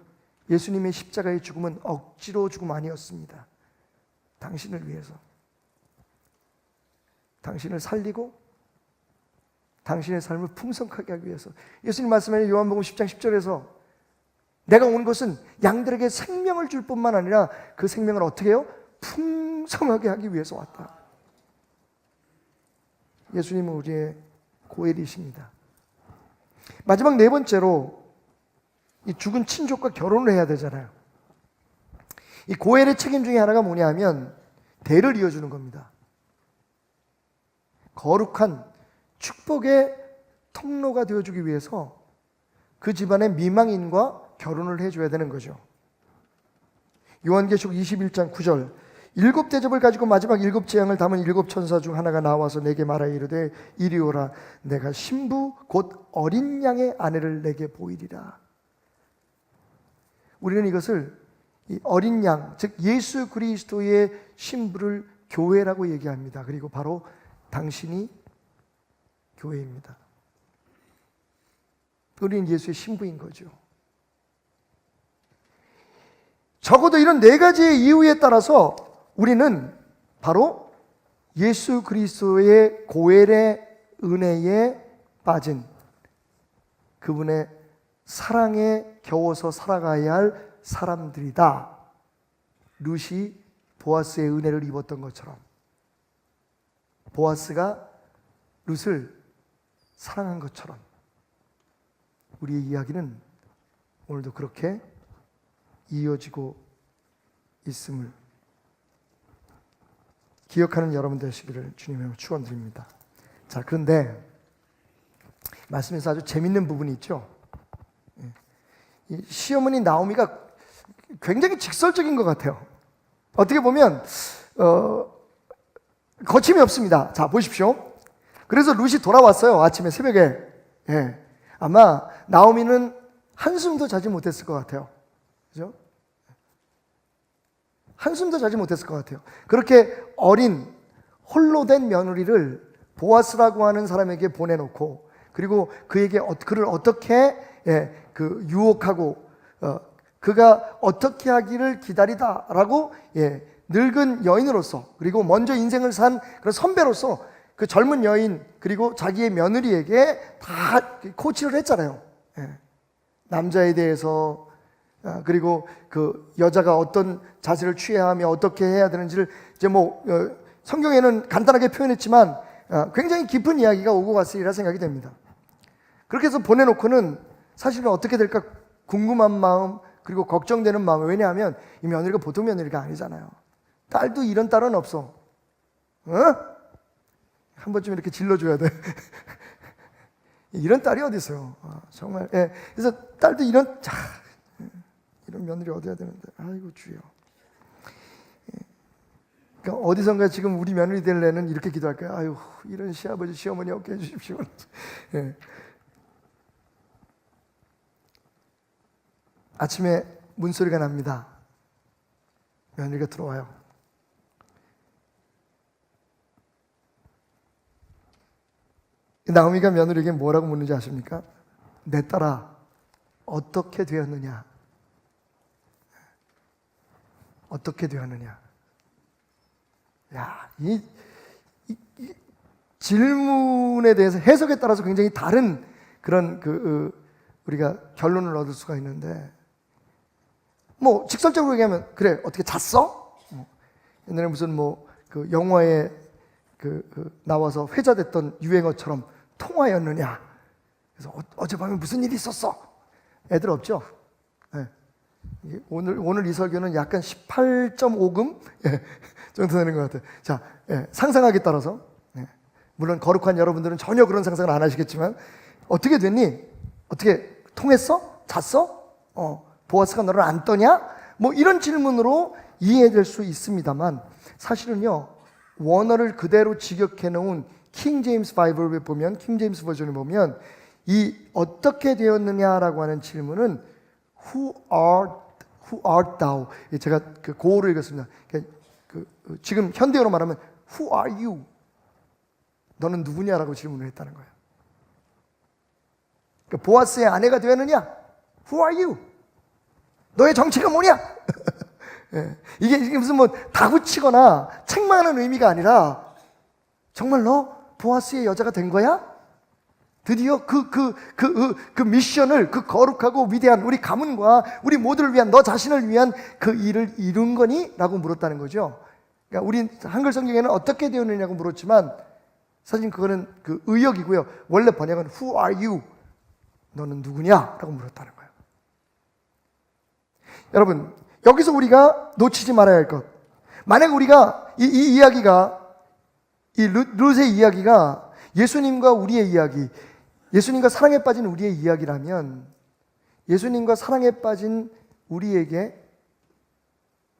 예수님의 십자가의 죽음은 억지로 죽음 아니었습니다. 당신을 위해서, 당신을 살리고 당신의 삶을 풍성하게 하기 위해서. 예수님 말씀에 요한복음 10장 10절에서 내가 온 것은 양들에게 생명을 줄 뿐만 아니라 그 생명을 어떻게 해요? 풍성하게 하기 위해서 왔다. 예수님은 우리의 고엘이십니다. 마지막 네 번째로, 이 죽은 친족과 결혼을 해야 되잖아요. 이 고엘의 책임 중에 하나가 뭐냐 하면 대를 이어주는 겁니다. 거룩한 축복의 통로가 되어주기 위해서 그 집안의 미망인과 결혼을 해줘야 되는 거죠. 요한계시록 21장 9절, 7 대접을 가지고 마지막 7 재앙을 담은 7 천사 중 하나가 나와서 내게 말하여 이르되 이리 오라, 내가 신부 곧 어린 양의 아내를 내게 보이리라. 우리는 이것을 이 어린 양, 즉 예수 그리스도의 신부를 교회라고 얘기합니다. 그리고 바로 당신이 교회입니다. 우리는 예수의 신부인 거죠. 적어도 이런 네 가지의 이유에 따라서 우리는 바로 예수 그리스도의 고엘의 은혜에 빠진, 그분의 사랑에 겨워서 살아가야 할 사람들이다. 룻이 보아스의 은혜를 입었던 것처럼 보아스가 룻을 사랑한 것처럼 우리의 이야기는 오늘도 그렇게 이어지고 있음을 기억하는 여러분 되시기를 주님의 축원드립니다. 자, 그런데 말씀에서 아주 재밌는 부분이 있죠. 이 시어머니 나오미가 굉장히 직설적인 것 같아요. 어떻게 보면 거침이 없습니다. 자, 보십시오. 그래서 룻이 돌아왔어요. 아침에 새벽에. 예. 아마 나오미는 한숨도 자지 못했을 것 같아요. 그죠? 한숨도 자지 못했을 것 같아요. 그렇게 어린 홀로 된 며느리를 보아스라고 하는 사람에게 보내놓고, 그리고 그를 어떻게 유혹하고 그가 어떻게 하기를 기다리다라고 늙은 여인으로서, 그리고 먼저 인생을 산 그런 선배로서 그 젊은 여인 그리고 자기의 며느리에게 다 코치를 했잖아요. 남자에 대해서, 그리고 그 여자가 어떤 자세를 취해야 하며 어떻게 해야 되는지를 이제 성경에는 간단하게 표현했지만 굉장히 깊은 이야기가 오고 갔으리라 생각이 됩니다. 그렇게 해서 보내놓고는 사실은 어떻게 될까 궁금한 마음, 그리고 걱정되는 마음. 왜냐하면 이 며느리가 보통 며느리가 아니잖아요. 딸도 이런 딸은 없어. 한 번쯤 이렇게 질러줘야 돼. 이런 딸이 어디 있어요? 정말. 그래서 딸도 이런 며느리 얻어야 되는데, 아이고 주여. 그러니까 어디선가 지금 우리 며느리 될 애는 이렇게 기도할까요? 아유, 이런 시아버지 시어머니 없게 해주십시오. 아침에 문소리가 납니다. 며느리가 들어와요. 나오미가 며느리에게 뭐라고 묻는지 아십니까? 내 딸아, 어떻게 되었느냐? 어떻게 되었느냐? 야, 이 질문에 대해서 해석에 따라서 굉장히 다른 그런 우리가 결론을 얻을 수가 있는데, 직설적으로 얘기하면, 그래, 어떻게 잤어? 옛날에 무슨 그 영화에 나와서 회자됐던 유행어처럼 통화였느냐? 그래서 어젯밤에 무슨 일이 있었어? 애들 없죠? 네. 오늘 이 설교는 약간 18.5금 정도 되는 것 같아요. 자, 상상하기 따라서, 물론 거룩한 여러분들은 전혀 그런 상상을 안 하시겠지만, 어떻게 됐니? 어떻게 통했어? 잤어? 보아스가 너를 안 떠냐? 뭐 이런 질문으로 이해될 수 있습니다만, 사실은요, 원어를 그대로 직역해 놓은 킹 제임스 바이블을 보면, 킹 제임스 버전을 보면, 이 어떻게 되었느냐라고 하는 질문은 who art thou? 제가 그 고어를 읽었습니다. 지금 현대어로 말하면 who are you? 너는 누구냐라고 질문을 했다는 거예요. 그러니까 보아스의 아내가 되었느냐? Who are you? 너의 정체가 뭐냐? 이게 무슨 뭐 다구치거나 책망하는 의미가 아니라 정말 너 보아스의 여자가 된 거야? 드디어 그 미션을, 그 거룩하고 위대한 우리 가문과 우리 모두를 위한, 너 자신을 위한 그 일을 이룬 거니? 라고 물었다는 거죠. 그러니까 우리 한글 성경에는 어떻게 되었느냐고 물었지만 사실 그거는 그 의역이고요. 원래 번역은 Who are you? 너는 누구냐? 라고 물었다는 거예요. 여러분, 여기서 우리가 놓치지 말아야 할 것. 만약 우리가 이 이야기가, 이 룻의 이야기가 예수님과 우리의 이야기, 예수님과 사랑에 빠진 우리의 이야기라면, 예수님과 사랑에 빠진 우리에게,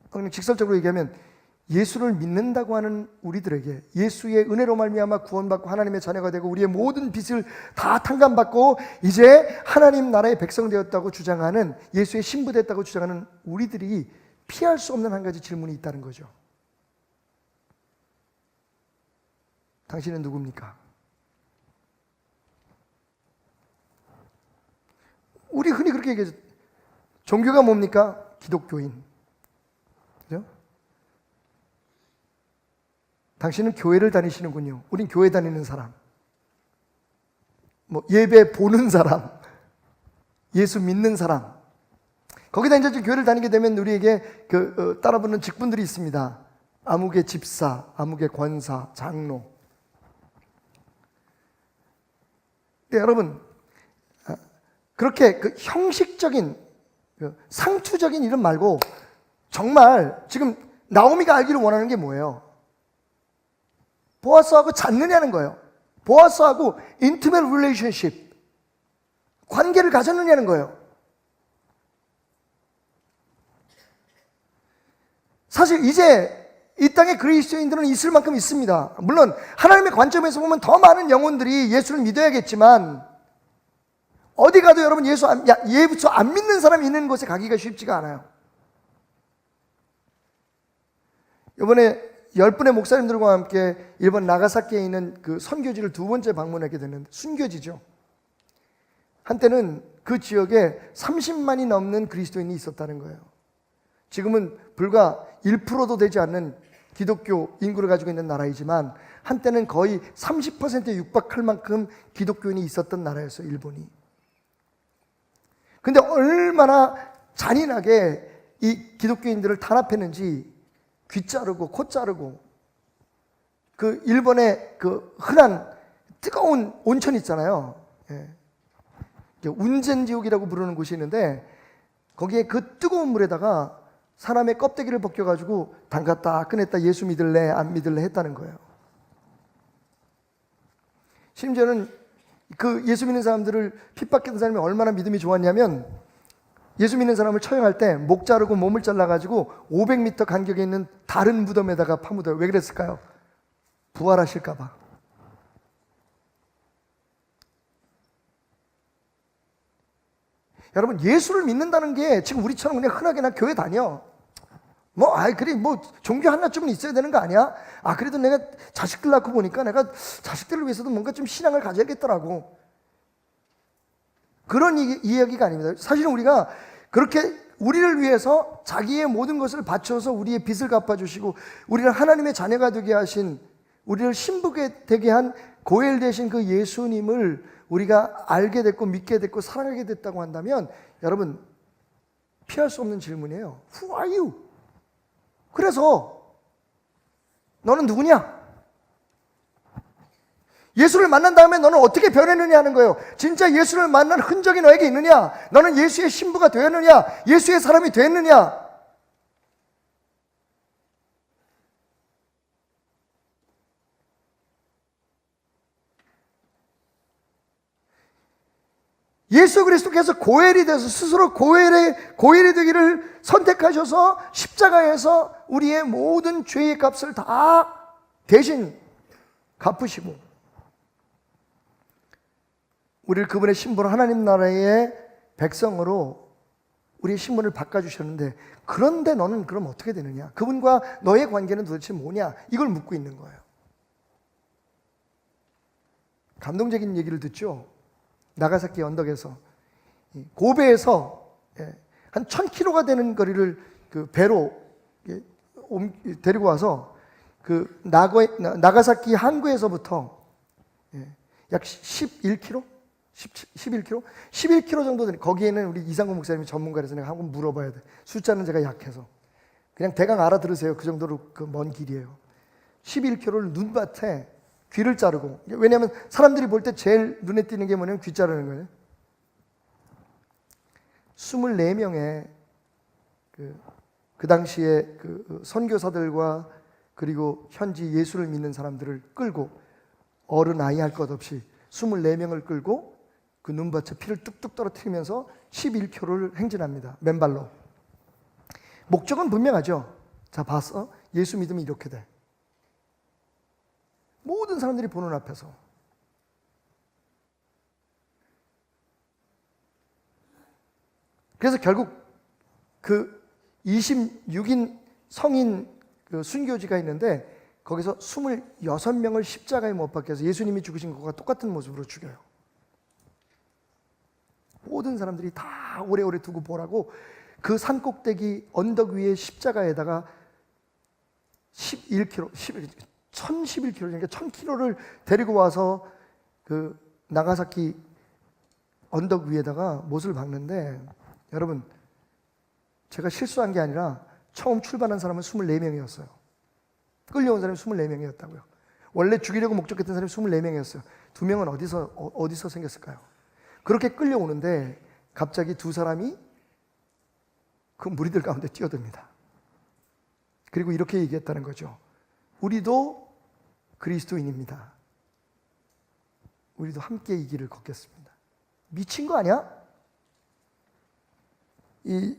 그냥 직설적으로 얘기하면 예수를 믿는다고 하는 우리들에게 예수의 은혜로 말미암아 구원받고 하나님의 자녀가 되고 우리의 모든 빚을 다 탕감받고 이제 하나님 나라의 백성 되었다고 주장하는, 예수의 신부 됐다고 주장하는 우리들이 피할 수 없는 한 가지 질문이 있다는 거죠. 당신은 누굽니까? 우리 흔히 그렇게 얘기하죠. 종교가 뭡니까? 기독교인. 그죠? 당신은 교회를 다니시는군요. 우린 교회 다니는 사람. 뭐 예배 보는 사람. 예수 믿는 사람. 거기다 이제 좀 교회를 다니게 되면 우리에게 따라붙는 직분들이 있습니다. 아무개 집사, 아무개 권사, 장로. 네, 여러분, 그렇게 그 형식적인, 상투적인 이름 말고 정말 지금 나오미가 알기를 원하는 게 뭐예요? 보아스하고 잤느냐는 거예요. 보아스하고 intimate relationship, 관계를 가졌느냐는 거예요. 사실 이제 이 땅에 그리스도인들은 있을 만큼 있습니다. 물론 하나님의 관점에서 보면 더 많은 영혼들이 예수를 믿어야겠지만, 어디 가도 여러분 예수 안 믿는 사람이 있는 곳에 가기가 쉽지가 않아요. 이번에 10분의 목사님들과 함께 일본 나가사키에 있는 그 선교지를 두 번째 방문하게 됐는데, 순교지죠. 한때는 그 지역에 30만이 넘는 그리스도인이 있었다는 거예요. 지금은 불과 1%도 되지 않는 기독교 인구를 가지고 있는 나라이지만 한때는 거의 30%에 육박할 만큼 기독교인이 있었던 나라였어요, 일본이. 근데 얼마나 잔인하게 이 기독교인들을 탄압했는지, 귀 자르고 코 자르고, 그 일본의 그 흔한 뜨거운 온천 있잖아요. 운젠지옥이라고 부르는 곳이 있는데 거기에 그 뜨거운 물에다가 사람의 껍데기를 벗겨가지고 담갔다 꺼냈다, 예수 믿을래 안 믿을래 했다는 거예요. 심지어는 그 예수 믿는 사람들을 핍박했던 사람이 얼마나 믿음이 좋았냐면, 예수 믿는 사람을 처형할 때 목 자르고 몸을 잘라가지고 500m 간격에 있는 다른 무덤에다가 파묻어요. 왜 그랬을까요? 부활하실까 봐. 여러분, 예수를 믿는다는 게 지금 우리처럼 그냥 흔하게 나 교회 다녀, 그래, 종교 하나쯤은 있어야 되는 거 아니야? 그래도 내가 자식들 낳고 보니까 내가 자식들을 위해서도 뭔가 좀 신앙을 가져야겠더라고. 그런 이야기가 아닙니다. 사실은 우리가 그렇게 우리를 위해서 자기의 모든 것을 바쳐서 우리의 빚을 갚아주시고 우리를 하나님의 자녀가 되게 하신, 우리를 신부게 되게 한 고엘 되신 그 예수님을 우리가 알게 됐고 믿게 됐고 사랑하게 됐다고 한다면, 여러분, 피할 수 없는 질문이에요. Who are you? 그래서 너는 누구냐? 예수를 만난 다음에 너는 어떻게 변했느냐 하는 거예요. 진짜 예수를 만난 흔적이 너에게 있느냐? 너는 예수의 신부가 되었느냐? 예수의 사람이 되었느냐? 예수 그리스도께서 고엘이 돼서 스스로 고엘이 되기를 선택하셔서 십자가에서 우리의 모든 죄의 값을 다 대신 갚으시고 우리를 그분의 신분 하나님 나라의 백성으로 우리의 신분을 바꿔주셨는데 그런데 너는 그럼 어떻게 되느냐? 그분과 너의 관계는 도대체 뭐냐? 이걸 묻고 있는 거예요. 감동적인 얘기를 듣죠. 나가사키 언덕에서 고베에서 한 1000km가 되는 거리를 그 배로 데리고 와서 그 나가사키 항구에서부터 약 11km? 11km? 11km 정도 되는 거기에는 우리 이상구 목사님이 전문가라서 내가 한번 물어봐야 돼. 숫자는 제가 약해서 그냥 대강 알아들으세요. 그 정도로 그 먼 길이에요. 11km를 눈밭에 귀를 자르고, 왜냐하면 사람들이 볼 때 제일 눈에 띄는 게 뭐냐면 귀 자르는 거예요. 24명의 그 당시에 그 선교사들과 그리고 현지 예수를 믿는 사람들을 끌고 어른 아이 할 것 없이 24명을 끌고 그 눈밭에 피를 뚝뚝 떨어뜨리면서 11km를 행진합니다. 맨발로. 목적은 분명하죠. 자, 봤어? 예수 믿으면 이렇게 돼. 모든 사람들이 보는 앞에서. 그래서 결국 그 26인 성인 그 순교지가 있는데 거기서 26명을 십자가에 못 박혀서 예수님이 죽으신 것과 똑같은 모습으로 죽여요. 모든 사람들이 다 오래오래 두고 보라고 그 산꼭대기 언덕 위에 십자가에다가 1011km, 그러니까 1000km를 데리고 와서 그 나가사키 언덕 위에다가 못을 박는데, 여러분 제가 실수한 게 아니라 처음 출발한 사람은 24명이었어요. 끌려온 사람이 24명이었다고요. 원래 죽이려고 목적했던 사람이 24명이었어요. 2명은 어디서 생겼을까요? 그렇게 끌려오는데 갑자기 두 사람이 그 무리들 가운데 뛰어듭니다. 그리고 이렇게 얘기했다는 거죠. 우리도 그리스도인입니다. 우리도 함께 이 길을 걷겠습니다. 미친 거 아니야? 이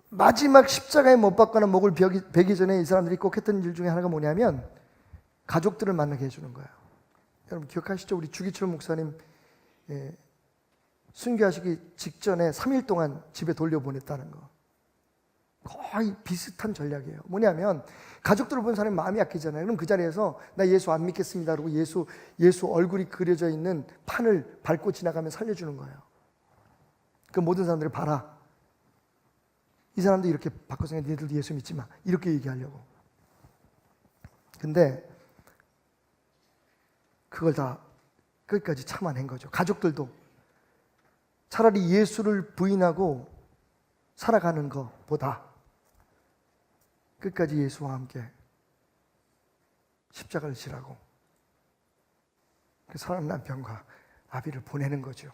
마지막 십자가에 못 박거나 목을 베기 전에 이 사람들이 꼭 했던 일 중에 하나가 뭐냐면 가족들을 만나게 해주는 거예요. 여러분 기억하시죠? 우리 주기철 목사님 순교하시기 직전에 3일 동안 집에 돌려보냈다는 거. 거의 비슷한 전략이에요. 뭐냐면 가족들을 본 사람이 마음이 약해지잖아요. 그럼 그 자리에서 나 예수 안 믿겠습니다. 그러고 예수 얼굴이 그려져 있는 판을 밟고 지나가면 살려주는 거예요. 그 모든 사람들이 봐라. 이 사람도 이렇게 바꿔서 니들도 예수 믿지 마. 이렇게 얘기하려고. 근데 그걸 다 끝까지 참아낸 거죠. 가족들도 차라리 예수를 부인하고 살아가는 것보다 끝까지 예수와 함께 십자가를 지라고 그 사람 남편과 아비를 보내는 거죠.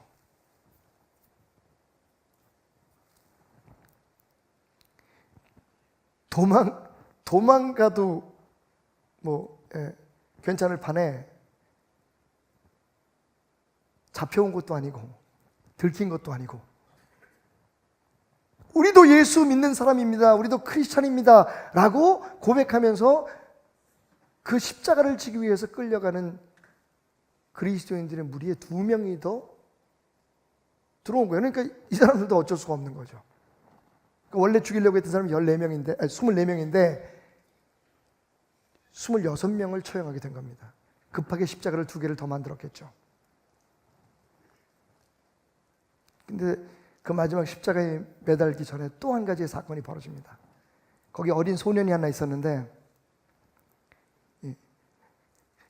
도망가도 괜찮을 판에 잡혀온 것도 아니고 들킨 것도 아니고 우리도 예수 믿는 사람입니다. 우리도 크리스찬입니다. 라고 고백하면서 그 십자가를 지기 위해서 끌려가는 그리스도인들의 무리에 2명이 더 들어온 거예요. 그러니까 이 사람들도 어쩔 수가 없는 거죠. 원래 죽이려고 했던 사람이 24명인데 26명을 처형하게 된 겁니다. 급하게 십자가를 2개를 더 만들었겠죠. 근데 그 마지막 십자가에 매달기 전에 또 한 가지의 사건이 벌어집니다. 거기 어린 소년이 하나 있었는데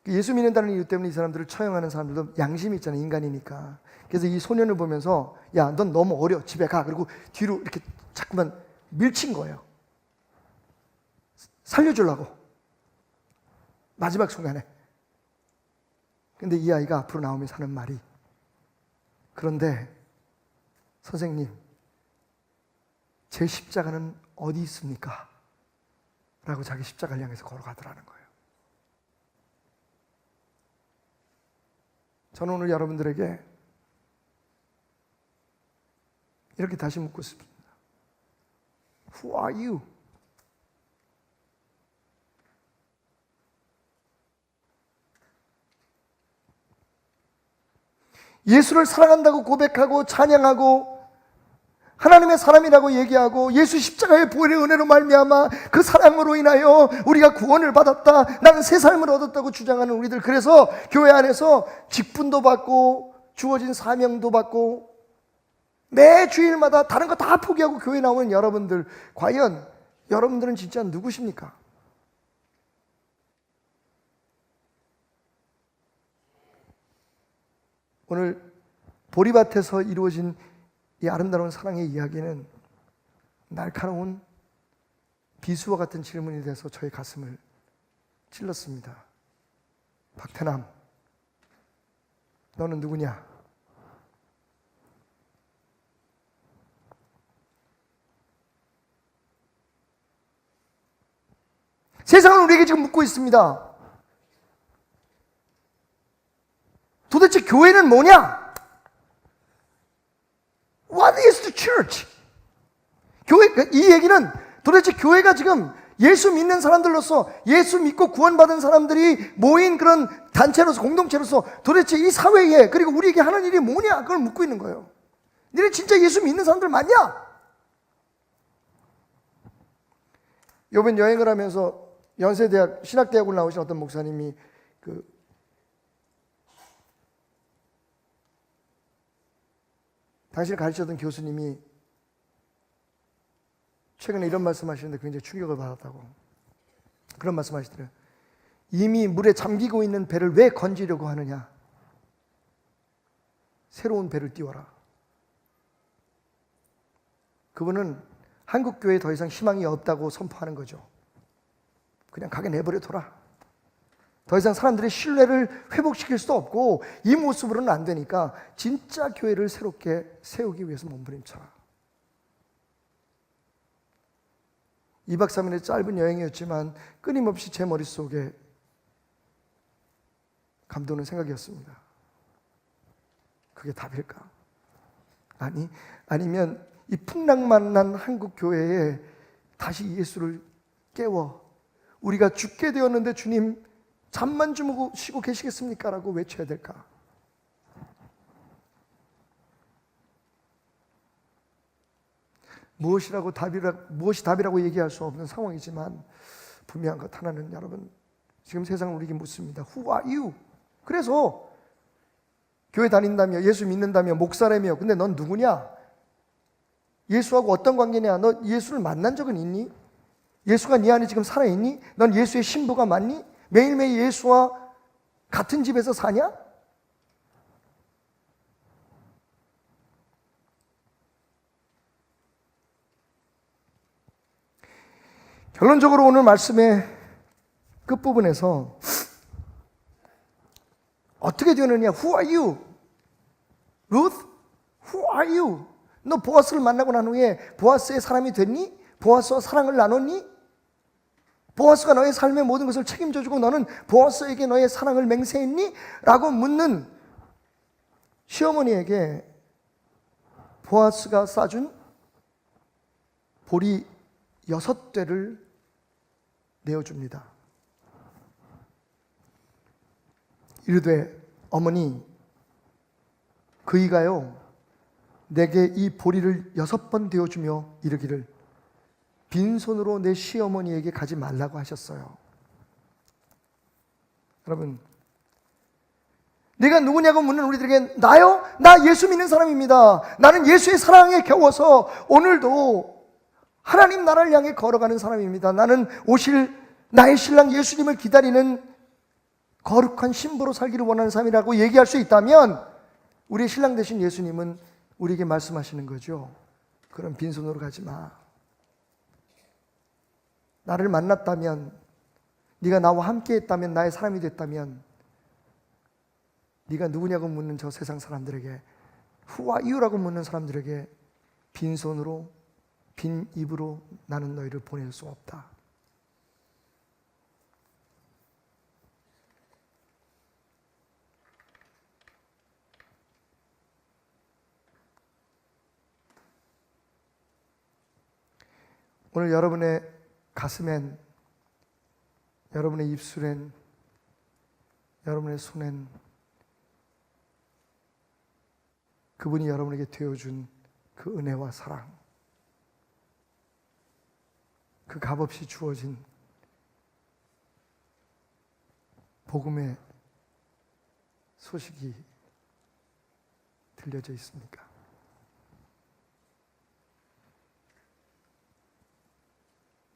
예수 믿는다는 이유 때문에 이 사람들을 처형하는 사람들도 양심이 있잖아요. 인간이니까. 그래서 이 소년을 보면서 야, 넌 너무 어려. 집에 가. 그리고 뒤로 이렇게 자꾸만 밀친 거예요. 살려주려고. 마지막 순간에. 근데 이 아이가 앞으로 나오면서 하는 말이, 그런데 선생님, 제 십자가는 어디 있습니까? 라고 자기 십자가를 향해서 걸어가더라는 거예요. 저는 오늘 여러분들에게 이렇게 다시 묻고 싶습니다. Who are you? 예수를 사랑한다고 고백하고 찬양하고 하나님의 사람이라고 얘기하고 예수 십자가의 보혈의 은혜로 말미암아 그 사랑으로 인하여 우리가 구원을 받았다, 나는 새 삶을 얻었다고 주장하는 우리들, 그래서 교회 안에서 직분도 받고 주어진 사명도 받고 매 주일마다 다른 거 다 포기하고 교회 나오는 여러분들, 과연 여러분들은 진짜 누구십니까? 오늘 보리밭에서 이루어진 이 아름다운 사랑의 이야기는 날카로운 비수와 같은 질문이 돼서 저의 가슴을 찔렀습니다. 박태남, 너는 누구냐? 세상은 우리에게 지금 묻고 있습니다. 도대체 교회는 뭐냐? What is the church? 교회, 이 얘기는 도대체 교회가 지금 예수 믿는 사람들로서, 예수 믿고 구원받은 사람들이 모인 그런 단체로서, 공동체로서 도대체 이 사회에, 그리고 우리에게 하는 일이 뭐냐? 그걸 묻고 있는 거예요. 너네 진짜 예수 믿는 사람들 맞냐? 이번 여행을 하면서 연세대학 신학대학을 나오신 어떤 목사님이 당신을 가르치던 교수님이 최근에 이런 말씀하시는데 굉장히 충격을 받았다고. 그런 말씀하시더래요. 이미 물에 잠기고 있는 배를 왜 건지려고 하느냐? 새로운 배를 띄워라. 그분은 한국 교회에 더 이상 희망이 없다고 선포하는 거죠. 그냥 가게 내버려둬라. 더 이상 사람들의 신뢰를 회복시킬 수도 없고 이 모습으로는 안 되니까 진짜 교회를 새롭게 세우기 위해서 몸부림쳐라. 2박 3일의 짧은 여행이었지만 끊임없이 제 머릿속에 감도는 생각이었습니다. 그게 답일까? 아니면 이 풍랑만난 한국 교회에 다시 예수를 깨워 우리가 죽게 되었는데 주님 잠만 주무시고 계시겠습니까? 라고 외쳐야 될까? 무엇이 답이라고 얘기할 수 없는 상황이지만 분명한 것 하나는, 여러분, 지금 세상은 우리에게 묻습니다. Who are you? 그래서 교회 다닌다며, 예수 믿는다며, 목사라며, 근데 넌 누구냐? 예수하고 어떤 관계냐? 너 예수를 만난 적은 있니? 예수가 네 안에 지금 살아있니? 넌 예수의 신부가 맞니? 매일매일 예수와 같은 집에서 사냐? 결론적으로 오늘 말씀의 끝부분에서 어떻게 되느냐? Who are you? Ruth? Who are you? 너 보아스를 만나고 난 후에 보아스의 사람이 됐니? 보아스와 사랑을 나눴니? 보아스가 너의 삶의 모든 것을 책임져주고 너는 보아스에게 너의 사랑을 맹세했니? 라고 묻는 시어머니에게 보아스가 싸준 보리 6대를 내어줍니다. 이르되 어머니, 그이가요 내게 이 보리를 6번 되어주며 이르기를 빈손으로 내 시어머니에게 가지 말라고 하셨어요. 여러분, 내가 누구냐고 묻는 우리들에게, 나요? 나 예수 믿는 사람입니다. 나는 예수의 사랑에 겨워서 오늘도 하나님 나라를 향해 걸어가는 사람입니다. 나는 오실 나의 신랑 예수님을 기다리는 거룩한 신부로 살기를 원하는 사람이라고 얘기할 수 있다면, 우리의 신랑 되신 예수님은 우리에게 말씀하시는 거죠. 그럼 빈손으로 가지 마. 나를 만났다면, 네가 나와 함께 했다면, 나의 사람이 됐다면 네가 누구냐고 묻는 저 세상 사람들에게, Who are you라고 묻는 사람들에게 빈손으로 빈 입으로 나는 너희를 보낼 수 없다. 오늘 여러분의 가슴엔, 여러분의 입술엔, 여러분의 손엔 그분이 여러분에게 되어준 그 은혜와 사랑, 그 값없이 주어진 복음의 소식이 들려져 있습니까?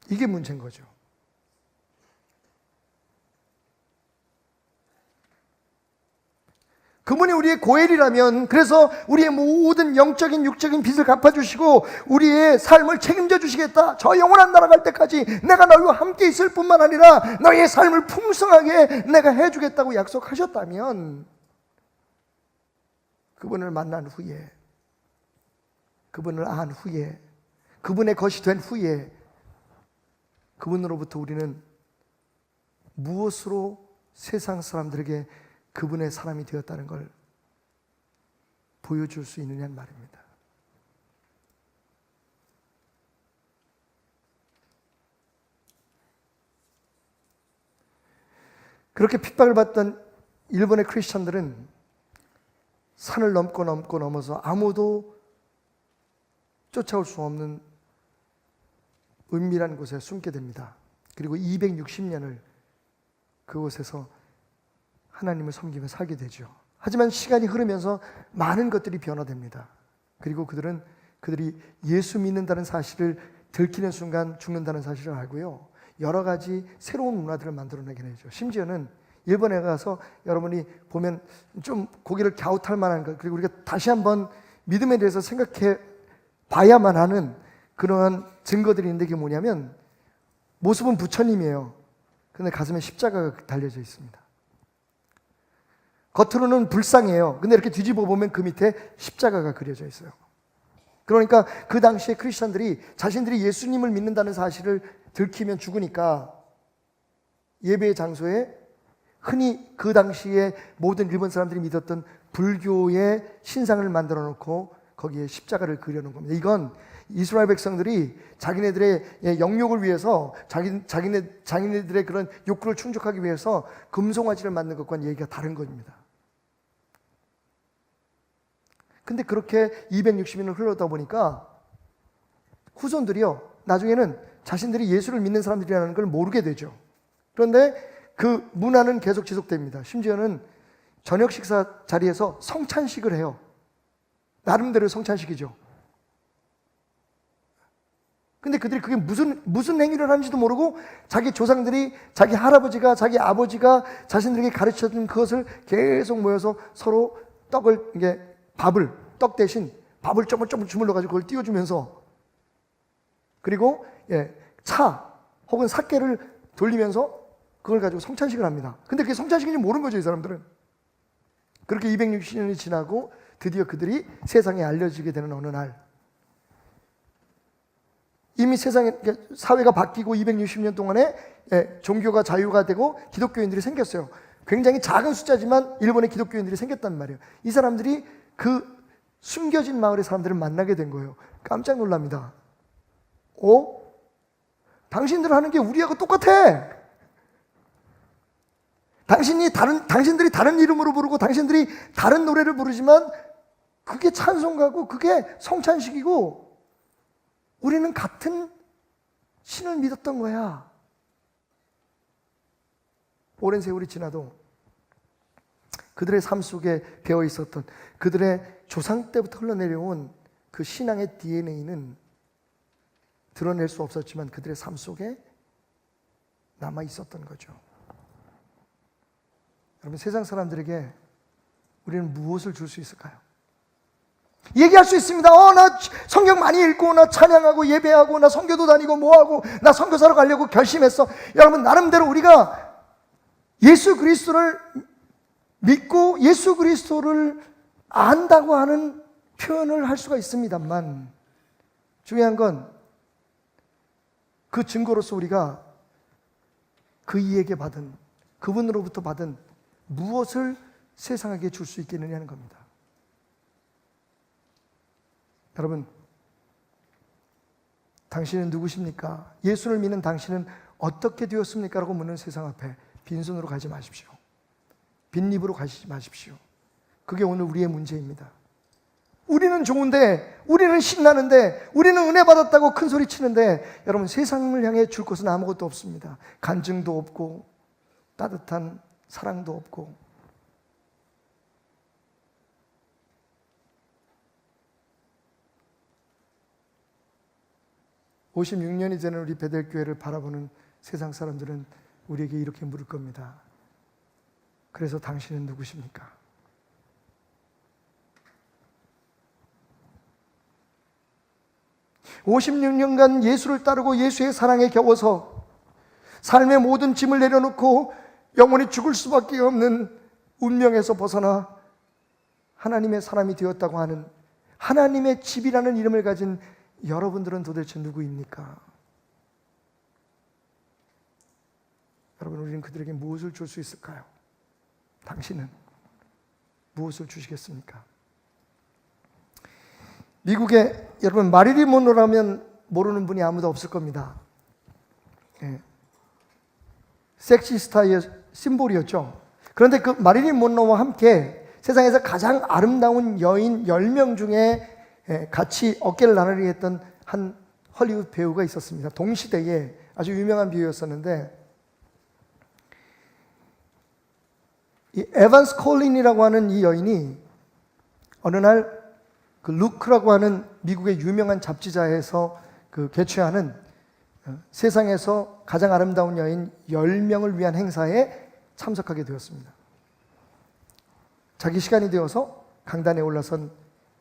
이게 문제인 거죠. 그분이 우리의 고엘이라면, 그래서 우리의 모든 영적인 육적인 빚을 갚아주시고 우리의 삶을 책임져 주시겠다, 저 영원한 나라 갈 때까지 내가 너희와 함께 있을 뿐만 아니라 너희의 삶을 풍성하게 내가 해주겠다고 약속하셨다면, 그분을 만난 후에, 그분을 안 후에, 그분의 것이 된 후에 그분으로부터 우리는 무엇으로 세상 사람들에게 그분의 사람이 되었다는 걸 보여줄 수 있느냐는 말입니다. 그렇게 핍박을 받던 일본의 크리스천들은 산을 넘어서 아무도 쫓아올 수 없는 은밀한 곳에 숨게 됩니다. 그리고 260년을 그곳에서 하나님을 섬기며 살게 되죠. 하지만 시간이 흐르면서 많은 것들이 변화됩니다. 그리고 그들이 예수 믿는다는 사실을 들키는 순간 죽는다는 사실을 알고요, 여러 가지 새로운 문화들을 만들어내게 되죠. 심지어는 일본에 가서 여러분이 보면 좀 고개를 갸웃할 만한 것, 그리고 우리가 다시 한번 믿음에 대해서 생각해 봐야만 하는 그러한 증거들이 있는데, 그게 뭐냐면 모습은 부처님이에요. 그런데 가슴에 십자가가 달려져 있습니다. 겉으로는 불쌍해요. 근데 이렇게 뒤집어 보면 그 밑에 십자가가 그려져 있어요. 그러니까 그 당시에 크리스천들이 자신들이 예수님을 믿는다는 사실을 들키면 죽으니까 예배의 장소에 흔히 그 당시에 모든 일본 사람들이 믿었던 불교의 신상을 만들어 놓고 거기에 십자가를 그려놓은 겁니다. 이건 이스라엘 백성들이 자기네들의 영욕을 위해서, 자기네들의 그런 욕구를 충족하기 위해서 금송아지를 만든 것과는 얘기가 다른 겁니다. 근데 그렇게 260년을 흘러다 보니까 후손들이요, 나중에는 자신들이 예수를 믿는 사람들이라는 걸 모르게 되죠. 그런데 그 문화는 계속 지속됩니다. 심지어는 저녁 식사 자리에서 성찬식을 해요. 나름대로 성찬식이죠. 근데 그들이 그게 무슨 행위를 하는지도 모르고 자기 조상들이, 자기 할아버지가, 자기 아버지가 자신들에게 가르쳐준 그것을 계속 모여서 서로 떡 대신 밥을 쪼물쪼물 주물러가지고 그걸 띄워주면서, 그리고 차 혹은 사케를 돌리면서 그걸 가지고 성찬식을 합니다. 근데 그게 성찬식인지 모르는 거죠, 이 사람들은. 그렇게 260년이 지나고 드디어 그들이 세상에 알려지게 되는 어느 날, 이미 사회가 바뀌고 260년 동안에 종교가 자유가 되고 기독교인들이 생겼어요. 굉장히 작은 숫자지만 일본의 기독교인들이 생겼단 말이에요. 이 사람들이 그 숨겨진 마을의 사람들을 만나게 된 거예요. 깜짝 놀랍니다. 당신들 하는 게 우리하고 똑같아. 당신들이 다른 이름으로 부르고 당신들이 다른 노래를 부르지만 그게 찬송가고 그게 성찬식이고 우리는 같은 신을 믿었던 거야. 오랜 세월이 지나도 그들의 삶 속에 배어 있었던, 그들의 조상 때부터 흘러내려온 그 신앙의 DNA는 드러낼 수 없었지만 그들의 삶 속에 남아 있었던 거죠. 여러분, 세상 사람들에게 우리는 무엇을 줄 수 있을까요? 얘기할 수 있습니다. 나 성경 많이 읽고, 나 찬양하고 예배하고, 나 선교도 다니고 뭐하고, 나 선교사로 가려고 결심했어. 여러분, 나름대로 우리가 예수 그리스도를 믿고 예수 그리스도를 안다고 하는 표현을 할 수가 있습니다만, 중요한 건 그 증거로서 우리가 그이에게 받은, 그분으로부터 받은 무엇을 세상에게 줄 수 있겠느냐는 겁니다. 여러분, 당신은 누구십니까? 예수를 믿는 당신은 어떻게 되었습니까? 라고 묻는 세상 앞에 빈손으로 가지 마십시오. 빈입으로 가시지 마십시오. 그게 오늘 우리의 문제입니다. 우리는 좋은데, 우리는 신나는데, 우리는 은혜 받았다고 큰 소리 치는데, 여러분, 세상을 향해 줄 것은 아무것도 없습니다. 간증도 없고 따뜻한 사랑도 없고. (56년이) 되는 우리 베델교회를 바라보는 세상 사람들은 우리에게 이렇게 물을 겁니다. 그래서 당신은 누구십니까? (56년간) 예수를 따르고 예수의 사랑에 겨워서 삶의 모든 짐을 내려놓고 영원히 죽을 수밖에 없는 운명에서 벗어나 하나님의 사람이 되었다고 하는, 하나님의 집이라는 이름을 가진 여러분들은 도대체 누구입니까? 여러분, 우리는 그들에게 무엇을 줄 수 있을까요? 당신은 무엇을 주시겠습니까? 미국에 여러분 마릴린 먼로라면 모르는 분이 아무도 없을 겁니다. 섹시스타의 심볼이었죠. 그런데 그 마릴린 먼로와 함께 세상에서 가장 아름다운 여인 10명 중에 같이 어깨를 나란히 했던 한 헐리우드 배우가 있었습니다. 동시대에 아주 유명한 배우였었는데, 이 에반스 콜린이라고 하는 이 여인이 어느 날 그 루크라고 하는 미국의 유명한 잡지사에서 그 개최하는 세상에서 가장 아름다운 여인 10명을 위한 행사에 참석하게 되었습니다. 자기 시간이 되어서 강단에 올라선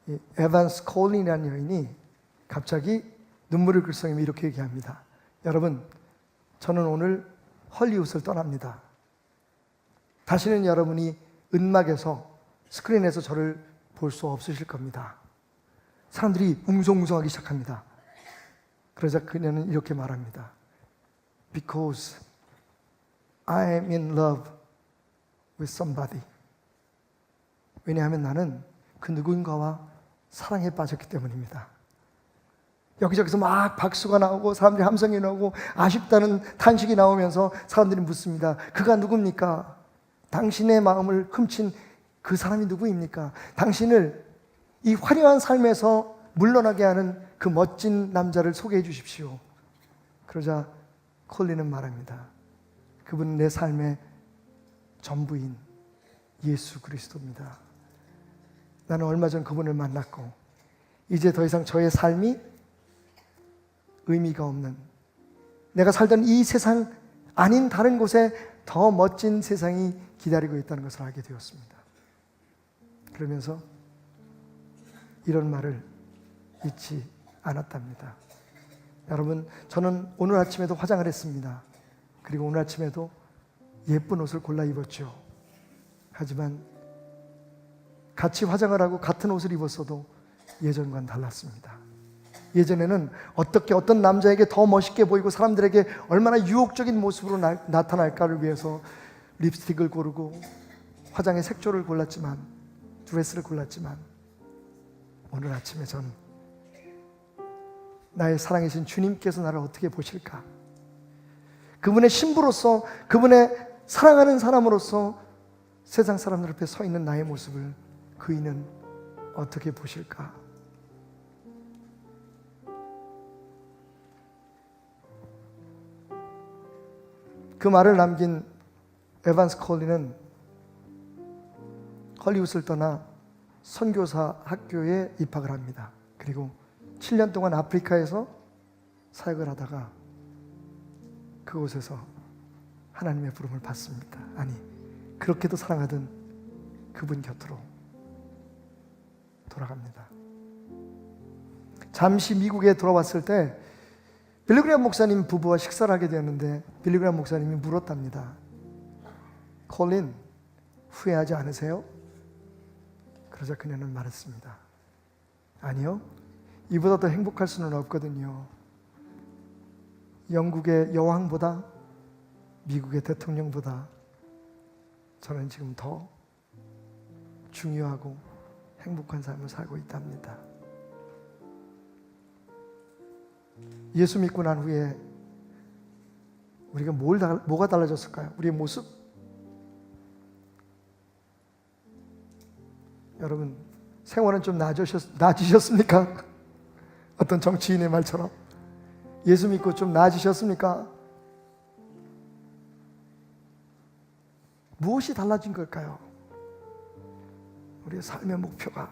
이 에반스 콜린이라는 여인이 갑자기 눈물을 글썽이며 이렇게 얘기합니다. 여러분, 저는 오늘 헐리우드를 떠납니다. 다시는 여러분이 은막에서, 스크린에서 저를 볼 수 없으실 겁니다. 사람들이 웅성웅성하기 시작합니다. 그러자 그녀는 이렇게 말합니다. Because I am in love with somebody. 왜냐하면 나는 그 누군가와 사랑에 빠졌기 때문입니다. 여기저기서 막 박수가 나오고 사람들이 함성이 나오고 아쉽다는 탄식이 나오면서 사람들이 묻습니다. 그가 누굽니까? 당신의 마음을 훔친 그 사람이 누구입니까? 당신을 이 화려한 삶에서 물러나게 하는 그 멋진 남자를 소개해 주십시오. 그러자 콜린은 말합니다. 그분은 내 삶의 전부인 예수 그리스도입니다. 나는 얼마 전 그분을 만났고 이제 더 이상 저의 삶이 의미가 없는, 내가 살던 이 세상 아닌 다른 곳에 더 멋진 세상이 기다리고 있다는 것을 알게 되었습니다. 그러면서 이런 말을 잊지 않았답니다. 여러분, 저는 오늘 아침에도 화장을 했습니다. 그리고 오늘 아침에도 예쁜 옷을 골라 입었죠. 하지만 같이 화장을 하고 같은 옷을 입었어도 예전과는 달랐습니다. 예전에는 어떻게 어떤 남자에게 더 멋있게 보이고 사람들에게 얼마나 유혹적인 모습으로 나타날까를 위해서 립스틱을 고르고 화장의 색조를 골랐지만, 드레스를 골랐지만, 오늘 아침에 전 나의 사랑이신 주님께서 나를 어떻게 보실까? 그분의 신부로서, 그분의 사랑하는 사람으로서 세상 사람들 앞에 서 있는 나의 모습을 그이는 어떻게 보실까? 그 말을 남긴 에반스 콜린은 헐리우드를 떠나 선교사 학교에 입학을 합니다. 그리고 7년 동안 아프리카에서 사역을 하다가 그곳에서 하나님의 부름을 받습니다. 아니, 그렇게도 사랑하던 그분 곁으로 돌아갑니다. 잠시 미국에 돌아왔을 때 빌리그레이엄 목사님 부부와 식사를 하게 되었는데 빌리그레이엄 목사님이 물었답니다. 콜린, 후회하지 않으세요? 그러자 그녀는 말했습니다. 아니요. 이보다 더 행복할 수는 없거든요. 영국의 여왕보다, 미국의 대통령보다 저는 지금 더 중요하고 행복한 삶을 살고 있답니다. 예수 믿고 난 후에 우리가 뭐가 달라졌을까요? 우리의 모습? 여러분, 생활은 좀 나아지셨습니까? 어떤 정치인의 말처럼 예수 믿고 좀 나아지셨습니까? 무엇이 달라진 걸까요? 우리의 삶의 목표가,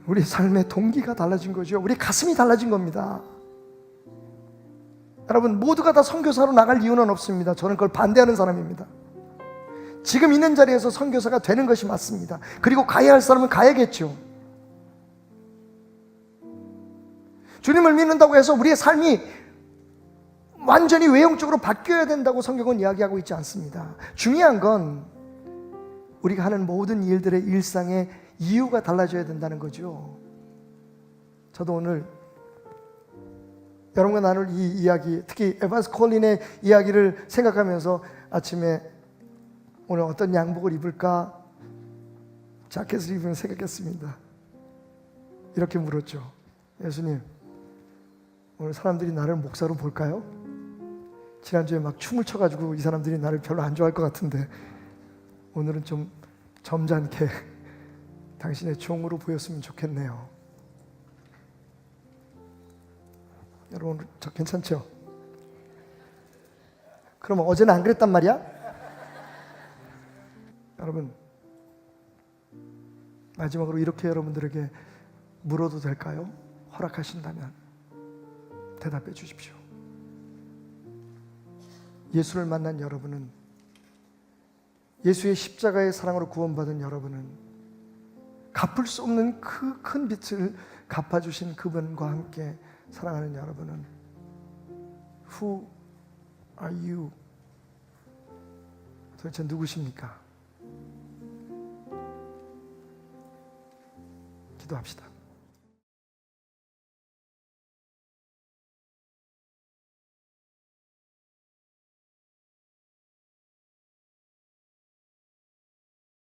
우리 삶의 동기가 달라진 거죠. 우리 가슴이 달라진 겁니다. 여러분, 모두가 다 선교사로 나갈 이유는 없습니다. 저는 그걸 반대하는 사람입니다. 지금 있는 자리에서 선교사가 되는 것이 맞습니다. 그리고 가야 할 사람은 가야겠죠. 주님을 믿는다고 해서 우리의 삶이 완전히 외형적으로 바뀌어야 된다고 성경은 이야기하고 있지 않습니다. 중요한 건 우리가 하는 모든 일들의 일상의 이유가 달라져야 된다는 거죠. 저도 오늘 여러분과 나눌 이 이야기, 특히 에반스 콜린의 이야기를 생각하면서 아침에 오늘 어떤 양복을 입을까 자켓을 입으면 생각했습니다. 이렇게 물었죠. 예수님, 오늘 사람들이 나를 목사로 볼까요? 지난주에 막 춤을 춰가지고 이 사람들이 나를 별로 안 좋아할 것 같은데 오늘은 좀 점잖게 당신의 종으로 보였으면 좋겠네요. 여러분, 저 괜찮죠? 그럼 어제는 안 그랬단 말이야? 여러분, 마지막으로 이렇게 여러분들에게 물어도 될까요? 허락하신다면 대답해 주십시오. 예수를 만난 여러분은, 예수의 십자가의 사랑으로 구원받은 여러분은 갚을 수 없는 그 큰 빚을 갚아주신 그분과 함께 사랑하는 여러분은 Who are you? 도대체 누구십니까? 기도합시다.